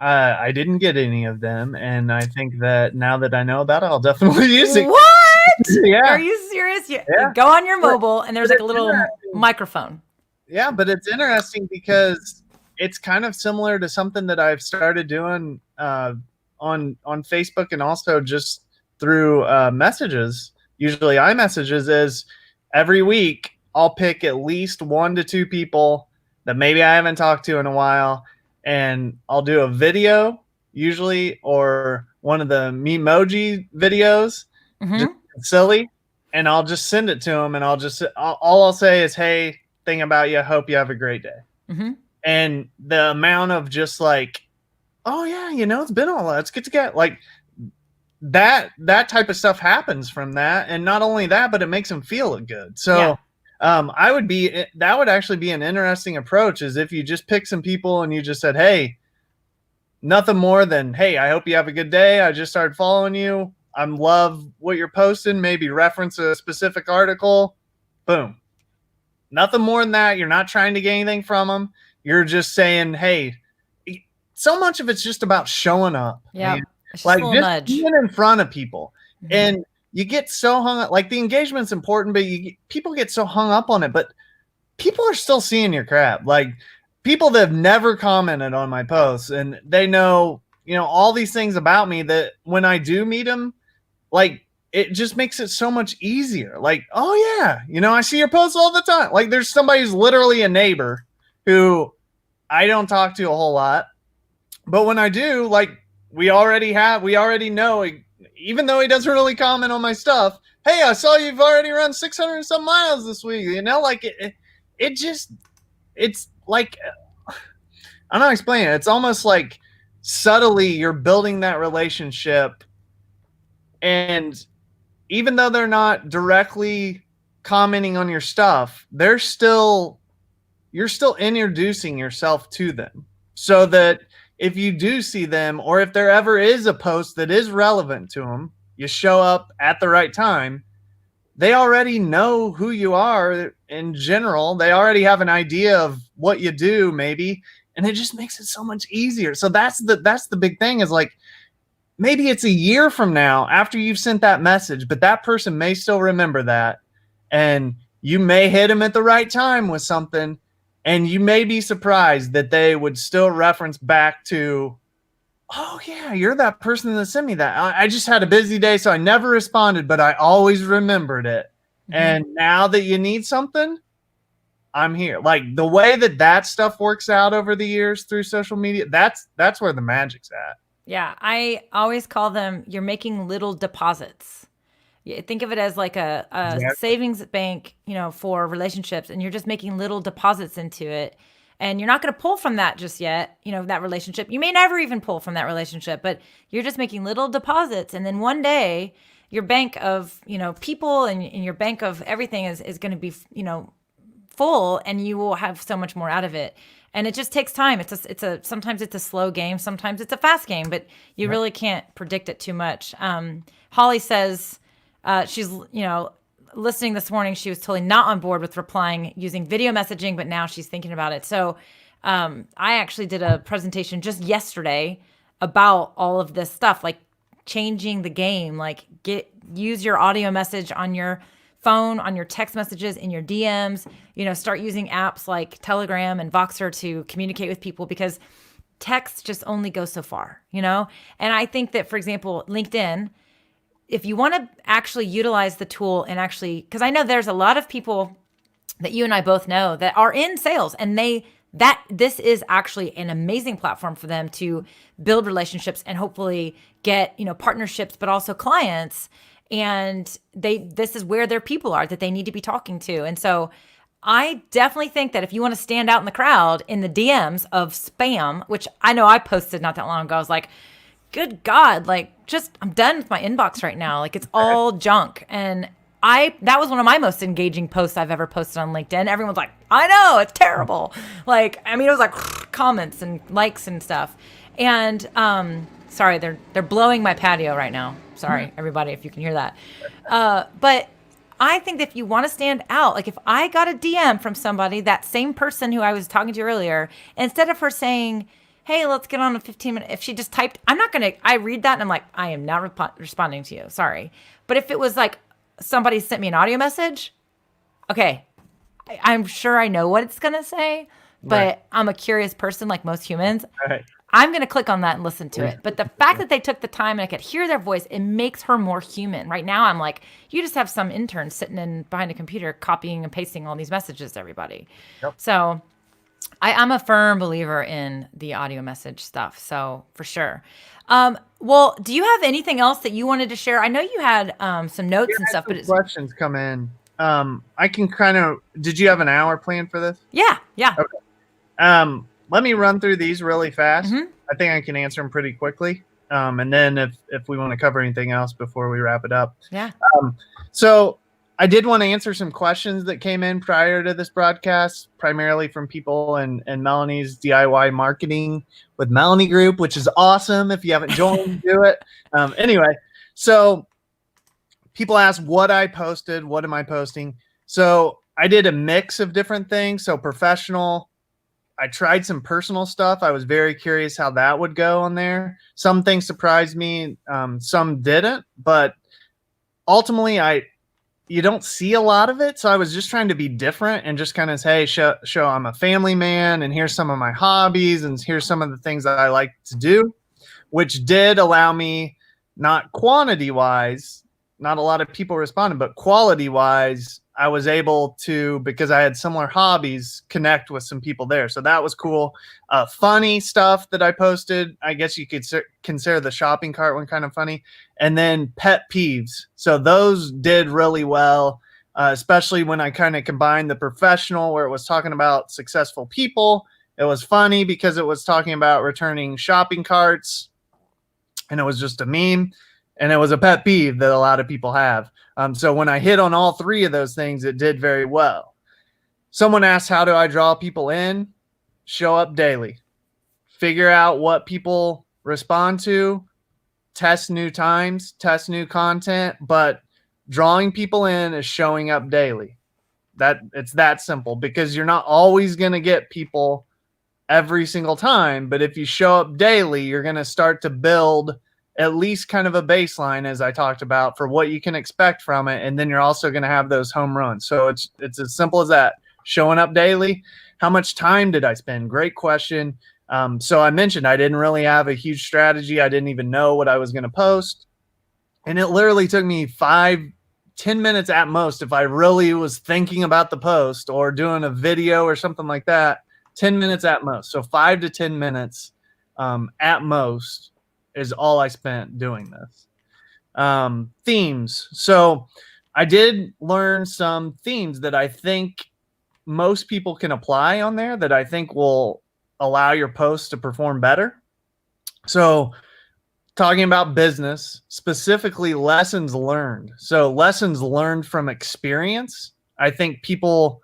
I didn't get any of them, and I think that now that I know about it, I'll definitely use it. What? Yeah. Are you serious? You go on your mobile, and there's like a little microphone. Yeah, but it's interesting because it's kind of similar to something that I've started doing on Facebook, and also just through messages. Usually iMessages is every week I'll pick at least 1 to 2 people that maybe I haven't talked to in a while, and I'll do a video usually, or one of the Memoji videos, just silly, and I'll just send it to them, and all I'll say is, hey, thing about you, hope you have a great day. And the amount of just like, oh yeah, it's been all, let's get together, like that type of stuff happens from that. And not only that, but it makes them feel good. So that would actually be an interesting approach, is if you just pick some people and you just said, hey, nothing more than, hey, I hope you have a good day. I just started following you. I love what you're posting. Maybe reference a specific article. Boom. Nothing more than that. You're not trying to get anything from them. You're just saying, hey, so much of it's just about showing up. Yeah. Like just being in front of people. And you get so hung up, like the engagement's important, but people get so hung up on it. But people are still seeing your crap. Like people that have never commented on my posts and they know, all these things about me that when I do meet them, like it just makes it so much easier. Like, oh yeah, I see your posts all the time. Like there's somebody who's literally a neighbor who I don't talk to a whole lot, but when I do, like we already know, even though he doesn't really comment on my stuff. Hey, I saw you've already run 600 and some miles this week. Like it's like, I'm not explaining it. It's almost like subtly you're building that relationship. And even though they're not directly commenting on your stuff, you're still introducing yourself to them so that if you do see them or if there ever is a post that is relevant to them, you show up at the right time. They already know who you are in general. They already have an idea of what you do maybe, and it just makes it so much easier. So that's the big thing is like, maybe it's a year from now after you've sent that message, but that person may still remember that. And you may hit them at the right time with something. And you may be surprised that they would still reference back to, oh yeah, you're that person that sent me that. I just had a busy day, so I never responded, but I always remembered it. Mm-hmm. And now that you need something, I'm here. Like the way that stuff works out over the years through social media, that's where the magic's at. Yeah, I always call them, you're making little deposits. Think of it as like a exactly. savings bank, for relationships, and you're just making little deposits into it. And you're not going to pull from that just yet, that relationship. You may never even pull from that relationship, but you're just making little deposits. And then one day your bank of, people and your bank of everything is going to be, full, and you will have so much more out of it. And it just takes time. Sometimes it's a slow game. Sometimes it's a fast game, but you really can't predict it too much. Holly says she's, listening this morning. She was totally not on board with replying using video messaging, but now she's thinking about it. So I actually did a presentation just yesterday about all of this stuff, like changing the game, like use your audio message on your phone, on your text messages, in your DMs, start using apps like Telegram and Voxer to communicate with people, because text just only goes so far, And I think that, for example, LinkedIn, if you want to actually utilize the tool and actually, because I know there's a lot of people that you and I both know that are in sales, and this is actually an amazing platform for them to build relationships and hopefully get, partnerships, but also clients. And this is where their people are that they need to be talking to. And so I definitely think that if you want to stand out in the crowd in the DMs of spam, which I know I posted not that long ago, I was like, good God, like I'm done with my inbox right now. Like it's all junk. And that was one of my most engaging posts I've ever posted on LinkedIn. Everyone's like, I know, it's terrible. Like, I mean, it was like comments and likes and stuff. And, sorry, they're blowing my patio right now. Sorry, everybody, if you can hear that. But I think that if you want to stand out, like if I got a DM from somebody, that same person who I was talking to earlier, instead of her saying, hey, let's get on a 15-minute, if she just typed, I read that and I'm like, I am not responding to you. Sorry. But if it was like somebody sent me an audio message, okay, I'm sure I know what it's going to say, but I'm a curious person like most humans. Right. I'm going to click on that and listen to it. But the fact that they took the time and I could hear their voice, it makes her more human. Right now, I'm like, you just have some intern sitting behind a computer copying and pasting all these messages to everybody. Yep. So I'm a firm believer in the audio message stuff. So for sure. Well, do you have anything else that you wanted to share? I know you had some notes and stuff, but questions come in. I can did you have an hour planned for this? Yeah. Okay. Let me run through these really fast. Mm-hmm. I think I can answer them pretty quickly. And then if we want to cover anything else before we wrap it up. Yeah. So I did want to answer some questions that came in prior to this broadcast, primarily from people in Melanie's DIY marketing with Melanie group, which is awesome. If you haven't joined, do it. Anyway, so people ask what I posted. What am I posting? So I did a mix of different things. So professional, I tried some personal stuff. I was very curious how that would go on there. Some things surprised me. Some didn't, but ultimately you don't see a lot of it. So I was just trying to be different and just kind of say, hey, show I'm a family man, and here's some of my hobbies, and here's some of the things that I like to do, which did allow me, not quantity wise, not a lot of people responded, but quality wise, I was able to, because I had similar hobbies, connect with some people there. So that was cool. Funny stuff that I posted, I guess you could consider the shopping cart one kind of funny. And then pet peeves. So those did really well, especially when I kind of combined the professional, where it was talking about successful people. It was funny because it was talking about returning shopping carts, and it was just a meme, and it was a pet peeve that a lot of people have. So when I hit on all three of those things, it did very well. Someone asked, how do I draw people in? Show up daily. Figure out what people respond to. Test new times, test new content, but drawing people in is showing up daily. That it's that simple, because you're not always going to get people every single time, but if you show up daily, you're going to start to build at least kind of a baseline, as I talked about, for what you can expect from it, and then you're also going to have those home runs. So it's as simple as that. Showing up daily. How much time did I spend? Great question. So I mentioned I didn't really have a huge strategy. I didn't even know what I was going to post, and it literally took me 5-10 minutes at most, if I really was thinking about the post or doing a video or something like that. 10 minutes at most. So 5 to 10 minutes at most is all I spent doing this. Themes. So I did learn some themes that I think most people can apply on there, that I think will allow your posts to perform better. So talking about business, specifically lessons learned. So lessons learned from experience. I think people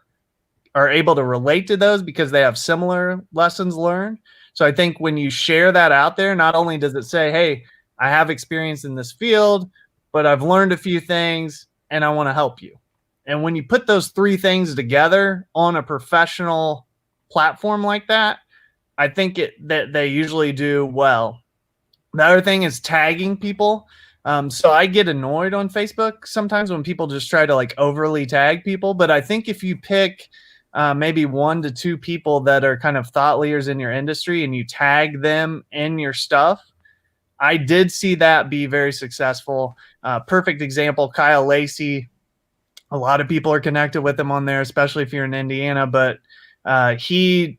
are able to relate to those because they have similar lessons learned. So I think when you share that out there, not only does it say, hey, I have experience in this field, but I've learned a few things and I want to help you. And when you put those three things together on a professional platform like that, I think that they usually do well. The other thing is tagging people. So I get annoyed on Facebook sometimes when people just try to like overly tag people. But I think if you pick maybe 1 to 2 people that are kind of thought leaders in your industry and you tag them in your stuff, I did see that be very successful. Perfect example, Kyle Lacey. A lot of people are connected with him on there, especially if you're in Indiana, but he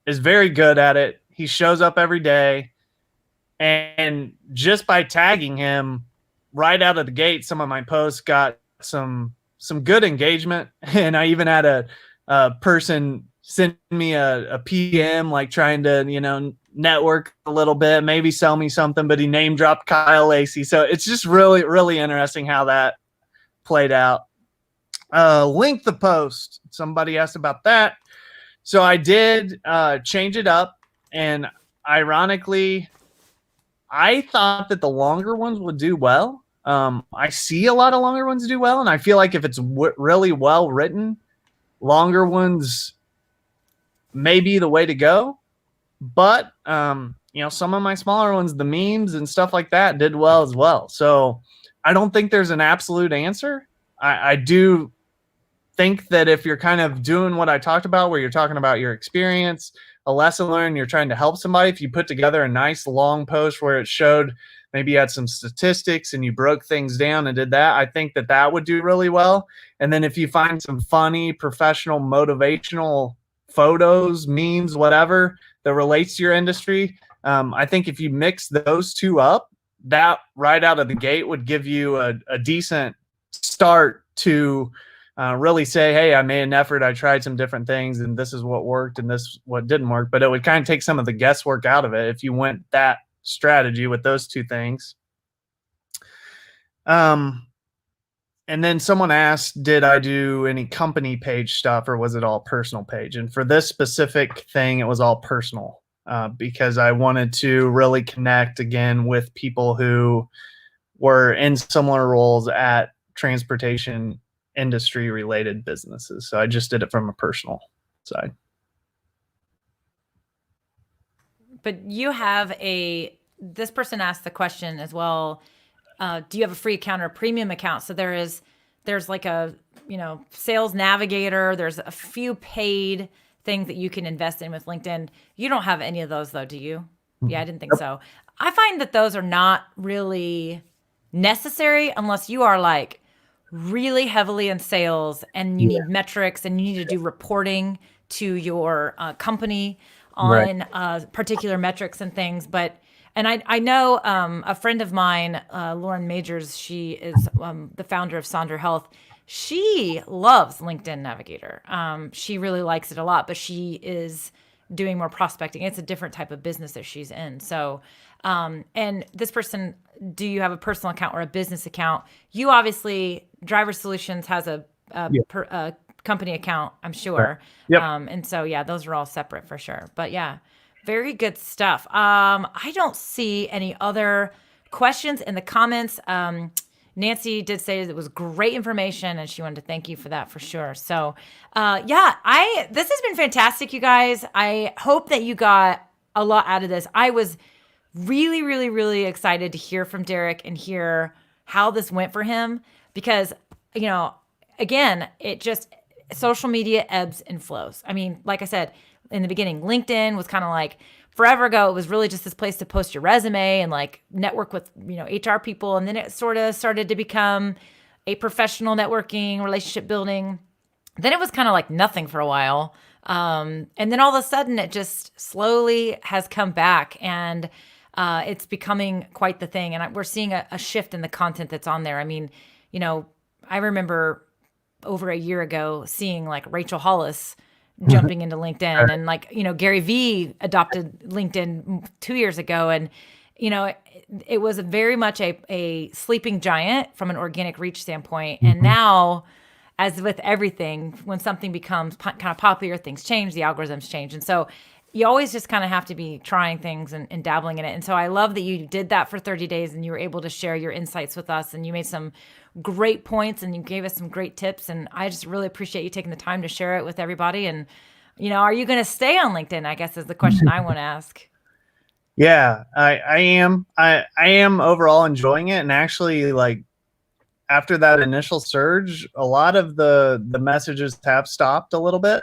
is very good at it. He shows up every day. And just by tagging him right out of the gate, some of my posts got some good engagement. And I even had a person send me a PM, like trying to, network a little bit, maybe sell me something, but he name dropped Kyle Lacey. So it's just really, really interesting how that played out. Length of post. Somebody asked about that. So I did change it up, and ironically, I thought that the longer ones would do well. I see a lot of longer ones do well, and I feel like if it's really well written, longer ones may be the way to go. But some of my smaller ones, the memes and stuff like that, did well as well. So I don't think there's an absolute answer. I do think that if you're kind of doing what I talked about, where you're talking about your experience, a lesson learned, you're trying to help somebody, if you put together a nice long post where it showed, maybe you had some statistics and you broke things down and did that, I think that would do really well. And then if you find some funny, professional, motivational photos, memes, whatever that relates to your industry, I think if you mix those two up, that right out of the gate would give you a decent start to really say, hey, I made an effort. I tried some different things, and this is what worked and this what didn't work. But it would kind of take some of the guesswork out of it if you went that strategy with those two things. And then someone asked, did I do any company page stuff, or was it all personal page? And for this specific thing, it was all personal because I wanted to really connect again with people who were in similar roles at transportation industry related businesses. So I just did it from a personal side. But you have this person asked the question as well. Do you have a free account or a premium account? So there is there's like a, sales navigator. There's a few paid things that you can invest in with LinkedIn. You don't have any of those though, do you? Yeah, I didn't think so. I find that those are not really necessary unless you are like really heavily in sales and you Yeah. need metrics and you need to do reporting to your company Right. on particular metrics and things. And I know a friend of mine, Lauren Majors, she is the founder of Sonder Health. She loves LinkedIn Navigator. She really likes it a lot, but she is doing more prospecting. It's a different type of business that she's in. So, and this person, do you have a personal account or a business account? You obviously, Driver Solutions has a company account, I'm sure. Right. Yep. And so, yeah, those are all separate for sure. But yeah, very good stuff. I don't see any other questions in the comments. Nancy did say it was great information, and she wanted to thank you for that for sure. So, this has been fantastic, you guys. I hope that you got a lot out of this. I was really, really, really excited to hear from Derek and hear how this went for him because, again, social media ebbs and flows. I mean, like I said in the beginning, LinkedIn was kind of like forever ago, it was really just this place to post your resume and like network with, HR people. And then it sort of started to become a professional networking, relationship building. Then it was kind of like nothing for a while. And then all of a sudden it just slowly has come back and it's becoming quite the thing. And we're seeing a shift in the content that's on there. I mean, I remember over a year ago seeing like Rachel Hollis jumping into LinkedIn and like, Gary Vee adopted LinkedIn 2 years ago. And, it was very much a sleeping giant from an organic reach standpoint. And now, as with everything, when something becomes kind of popular, things change, the algorithms change. And so you always just kind of have to be trying things and dabbling in it. And so I love that you did that for 30 days and you were able to share your insights with us and you made some great points and you gave us some great tips. And I just really appreciate you taking the time to share it with everybody. And, are you going to stay on LinkedIn, I guess is the question I want to ask. Yeah, I am. I am overall enjoying it. And actually, like, after that initial surge, a lot of the messages have stopped a little bit.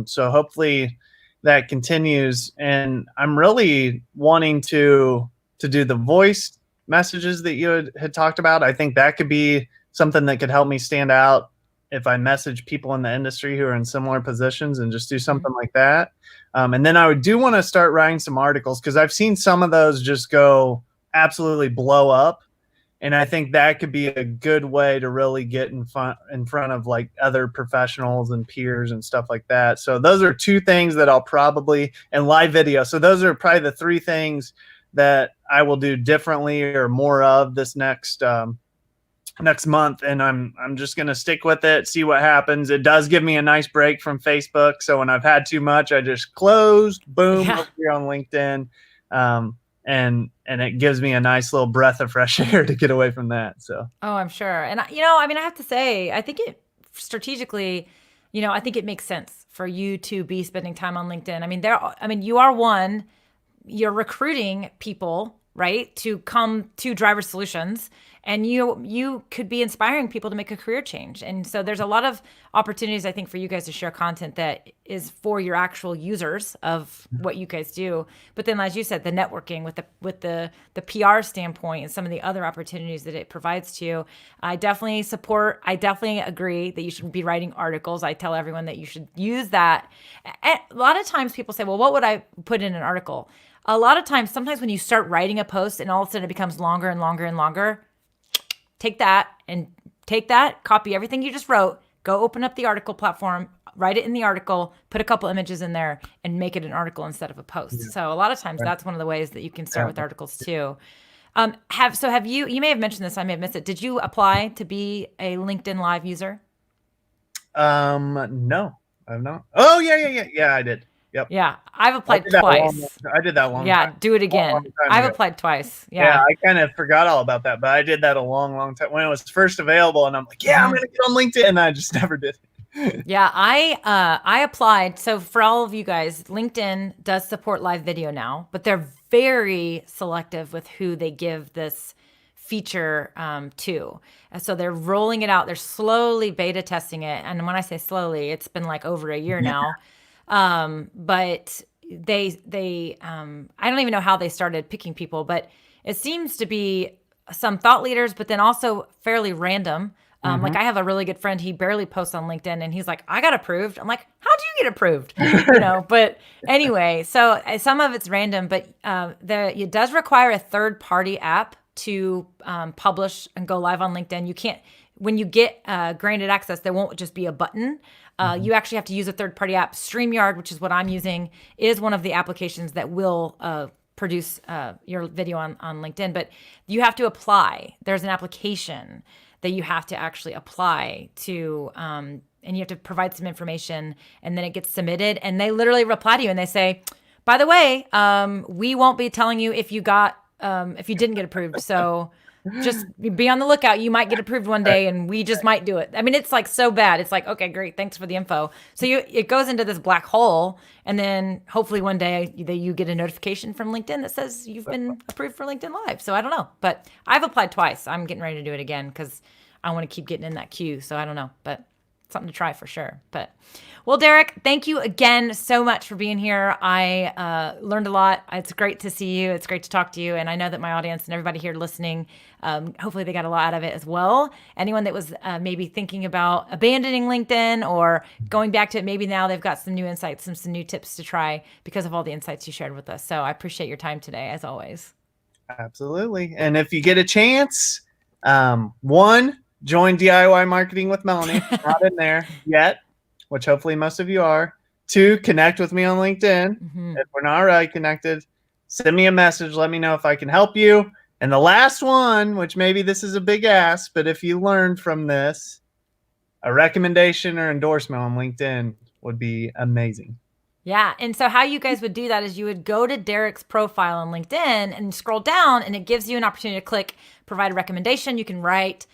So hopefully that continues. And I'm really wanting to do the voice messages that you had talked about. I think that could be something that could help me stand out if I message people in the industry who are in similar positions and just do something like that. And then I do want to start writing some articles because I've seen some of those just go absolutely blow up. And I think that could be a good way to really get in front of like other professionals and peers and stuff like that. So those are two things that I'll probably, and live video. So those are probably the three things that I will do differently or more of this next month. And I'm just going to stick with it, see what happens. It does give me a nice break from Facebook. So when I've had too much, I just closed, boom, over here on LinkedIn. And it gives me a nice little breath of fresh air to get away from that. So, oh, I'm sure. And I have to say, I think it strategically, I think it makes sense for you to be spending time on LinkedIn. You're recruiting people, right, to come to Driver Solutions, and you could be inspiring people to make a career change. And so there's a lot of opportunities, I think, for you guys to share content that is for your actual users of what you guys do. But then, as you said, the networking with the PR standpoint and some of the other opportunities that it provides to you, I definitely support. I definitely agree that you should be writing articles. I tell everyone that you should use that. A lot of times people say, well, what would I put in an article? A lot of times, sometimes when you start writing a post and all of a sudden it becomes longer and longer and longer, take that, copy everything you just wrote, go open up the article platform, write it in the article, put a couple images in there, and make it an article instead of a post. Yeah. So a lot of times that's one of the ways that you can start with articles too. Have you may have mentioned this, I may have missed it. Did you apply to be a LinkedIn Live user? No, I've not. Oh, yeah, I did. Yep. Yeah, I've applied twice. I did that a long time. Yeah, do it again. I've applied twice. Yeah, I kind of forgot all about that, but I did that a long time when it was first available, and I'm like, yeah, I'm going to get on LinkedIn, and I just never did. Yeah, I applied. So for all of you guys, LinkedIn does support live video now, but they're very selective with who they give this feature too. And so they're rolling it out. They're slowly beta testing it. And when I say slowly, it's been like over a year now. But I don't even know how they started picking people, but it seems to be some thought leaders, but then also fairly random. Like I have a really good friend, he barely posts on LinkedIn and he's like, I got approved. I'm like, how'd you get approved? But anyway, so some of it's random, but it does require a third party app to publish and go live on LinkedIn. You can't, when you get granted access, there won't just be a button. You actually have to use a third party app. StreamYard, which is what I'm using, is one of the applications that will produce your video on LinkedIn, but you have to apply. There's an application that you have to actually apply to, and you have to provide some information, and then it gets submitted, and they literally reply to you and they say, by the way, we won't be telling you if you didn't get approved. So just be on the lookout. You might get approved one day and we just might do it. I mean, it's like so bad. It's like, okay, great. Thanks for the info. So it goes into this black hole. And then hopefully one day you get a notification from LinkedIn that says you've been approved for LinkedIn Live. So I don't know, but I've applied twice. I'm getting ready to do it again because I want to keep getting in that queue. So I don't know, but something to try for sure. But well, Derek, thank you again so much for being here. I learned a lot. It's great to see you. It's great to talk to you. And I know that my audience and everybody here listening, hopefully they got a lot out of it as well. Anyone that was maybe thinking about abandoning LinkedIn or going back to it, maybe now they've got some new insights, some new tips to try because of all the insights you shared with us. So I appreciate your time today, as always. Absolutely. And if you get a chance, join DIY Marketing with Melanie. Not in there yet, which hopefully most of you are. 2, connect with me on LinkedIn. If we're not already connected, send me a message. Let me know if I can help you. And the last one, which maybe this is a big ask, but if you learned from this, a recommendation or endorsement on LinkedIn would be amazing. Yeah. And so how you guys would do that is you would go to Derek's profile on LinkedIn and scroll down, and it gives you an opportunity to click provide a recommendation. You can write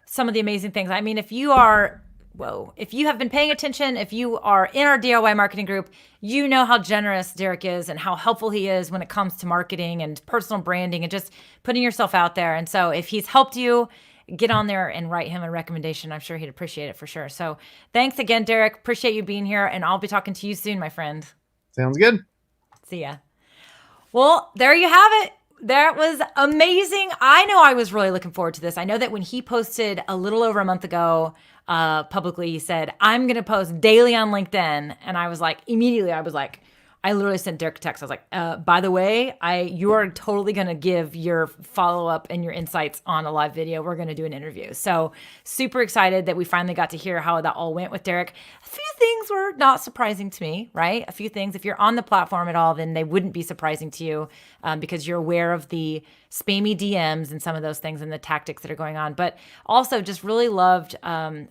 some of the amazing things. I mean, if you have been paying attention, if you are in our DIY marketing group, you know how generous Derek is and how helpful he is when it comes to marketing and personal branding and just putting yourself out there. And so if he's helped you, get on there and write him a recommendation. I'm sure he'd appreciate it for sure. So thanks again, Derek. Appreciate you being here, and I'll be talking to you soon, my friend. Sounds good. See ya. Well, there you have it. That was amazing. I know I was really looking forward to this. I know that when he posted a little over a month ago, publicly, he said, I'm going to post daily on LinkedIn. And I was like, I literally sent Derek a text. I was like, by the way, you are totally going to give your follow-up and your insights on a live video. We're going to do an interview. So super excited that we finally got to hear how that all went with Derek. A few things were not surprising to me, right? A few things, if you're on the platform at all, then they wouldn't be surprising to you because you're aware of the spammy DMs and some of those things and the tactics that are going on. But also just really loved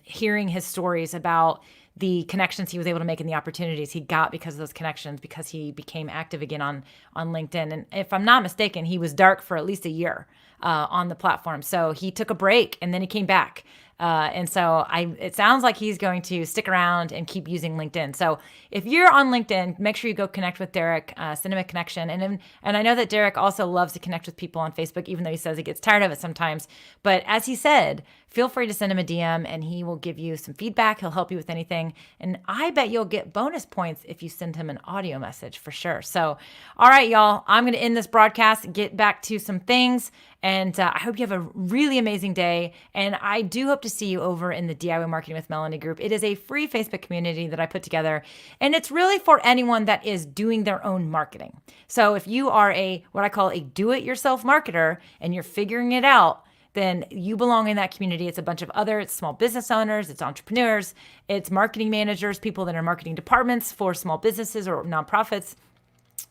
hearing his stories about the connections he was able to make and the opportunities he got because of those connections, because he became active again on LinkedIn. And if I'm not mistaken, he was dark for at least a year on the platform. So he took a break and then he came back. And so it sounds like he's going to stick around and keep using LinkedIn. So if you're on LinkedIn, make sure you go connect with Derek, send him a connection. And I know that Derek also loves to connect with people on Facebook, even though he says he gets tired of it sometimes. But as he said, feel free to send him a DM and he will give you some feedback. He'll help you with anything. And I bet you'll get bonus points if you send him an audio message for sure. So, all right, y'all, I'm going to end this broadcast and get back to some things. And I hope you have a really amazing day. And I do hope to see you over in the DIY Marketing with Melanie group. It is a free Facebook community that I put together. And it's really for anyone that is doing their own marketing. So if you are what I call a do-it-yourself marketer and you're figuring it out, then you belong in that community. It's a bunch of it's small business owners, it's entrepreneurs, it's marketing managers, people that are marketing departments for small businesses or nonprofits.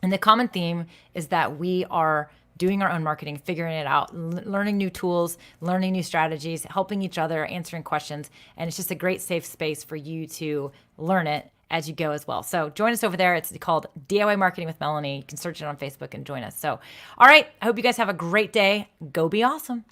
And the common theme is that we are doing our own marketing, figuring it out, learning new tools, learning new strategies, helping each other, answering questions. And it's just a great safe space for you to learn it as you go as well. So join us over there. It's called DIY Marketing with Melanie. You can search it on Facebook and join us. So, all right. I hope you guys have a great day. Go be awesome.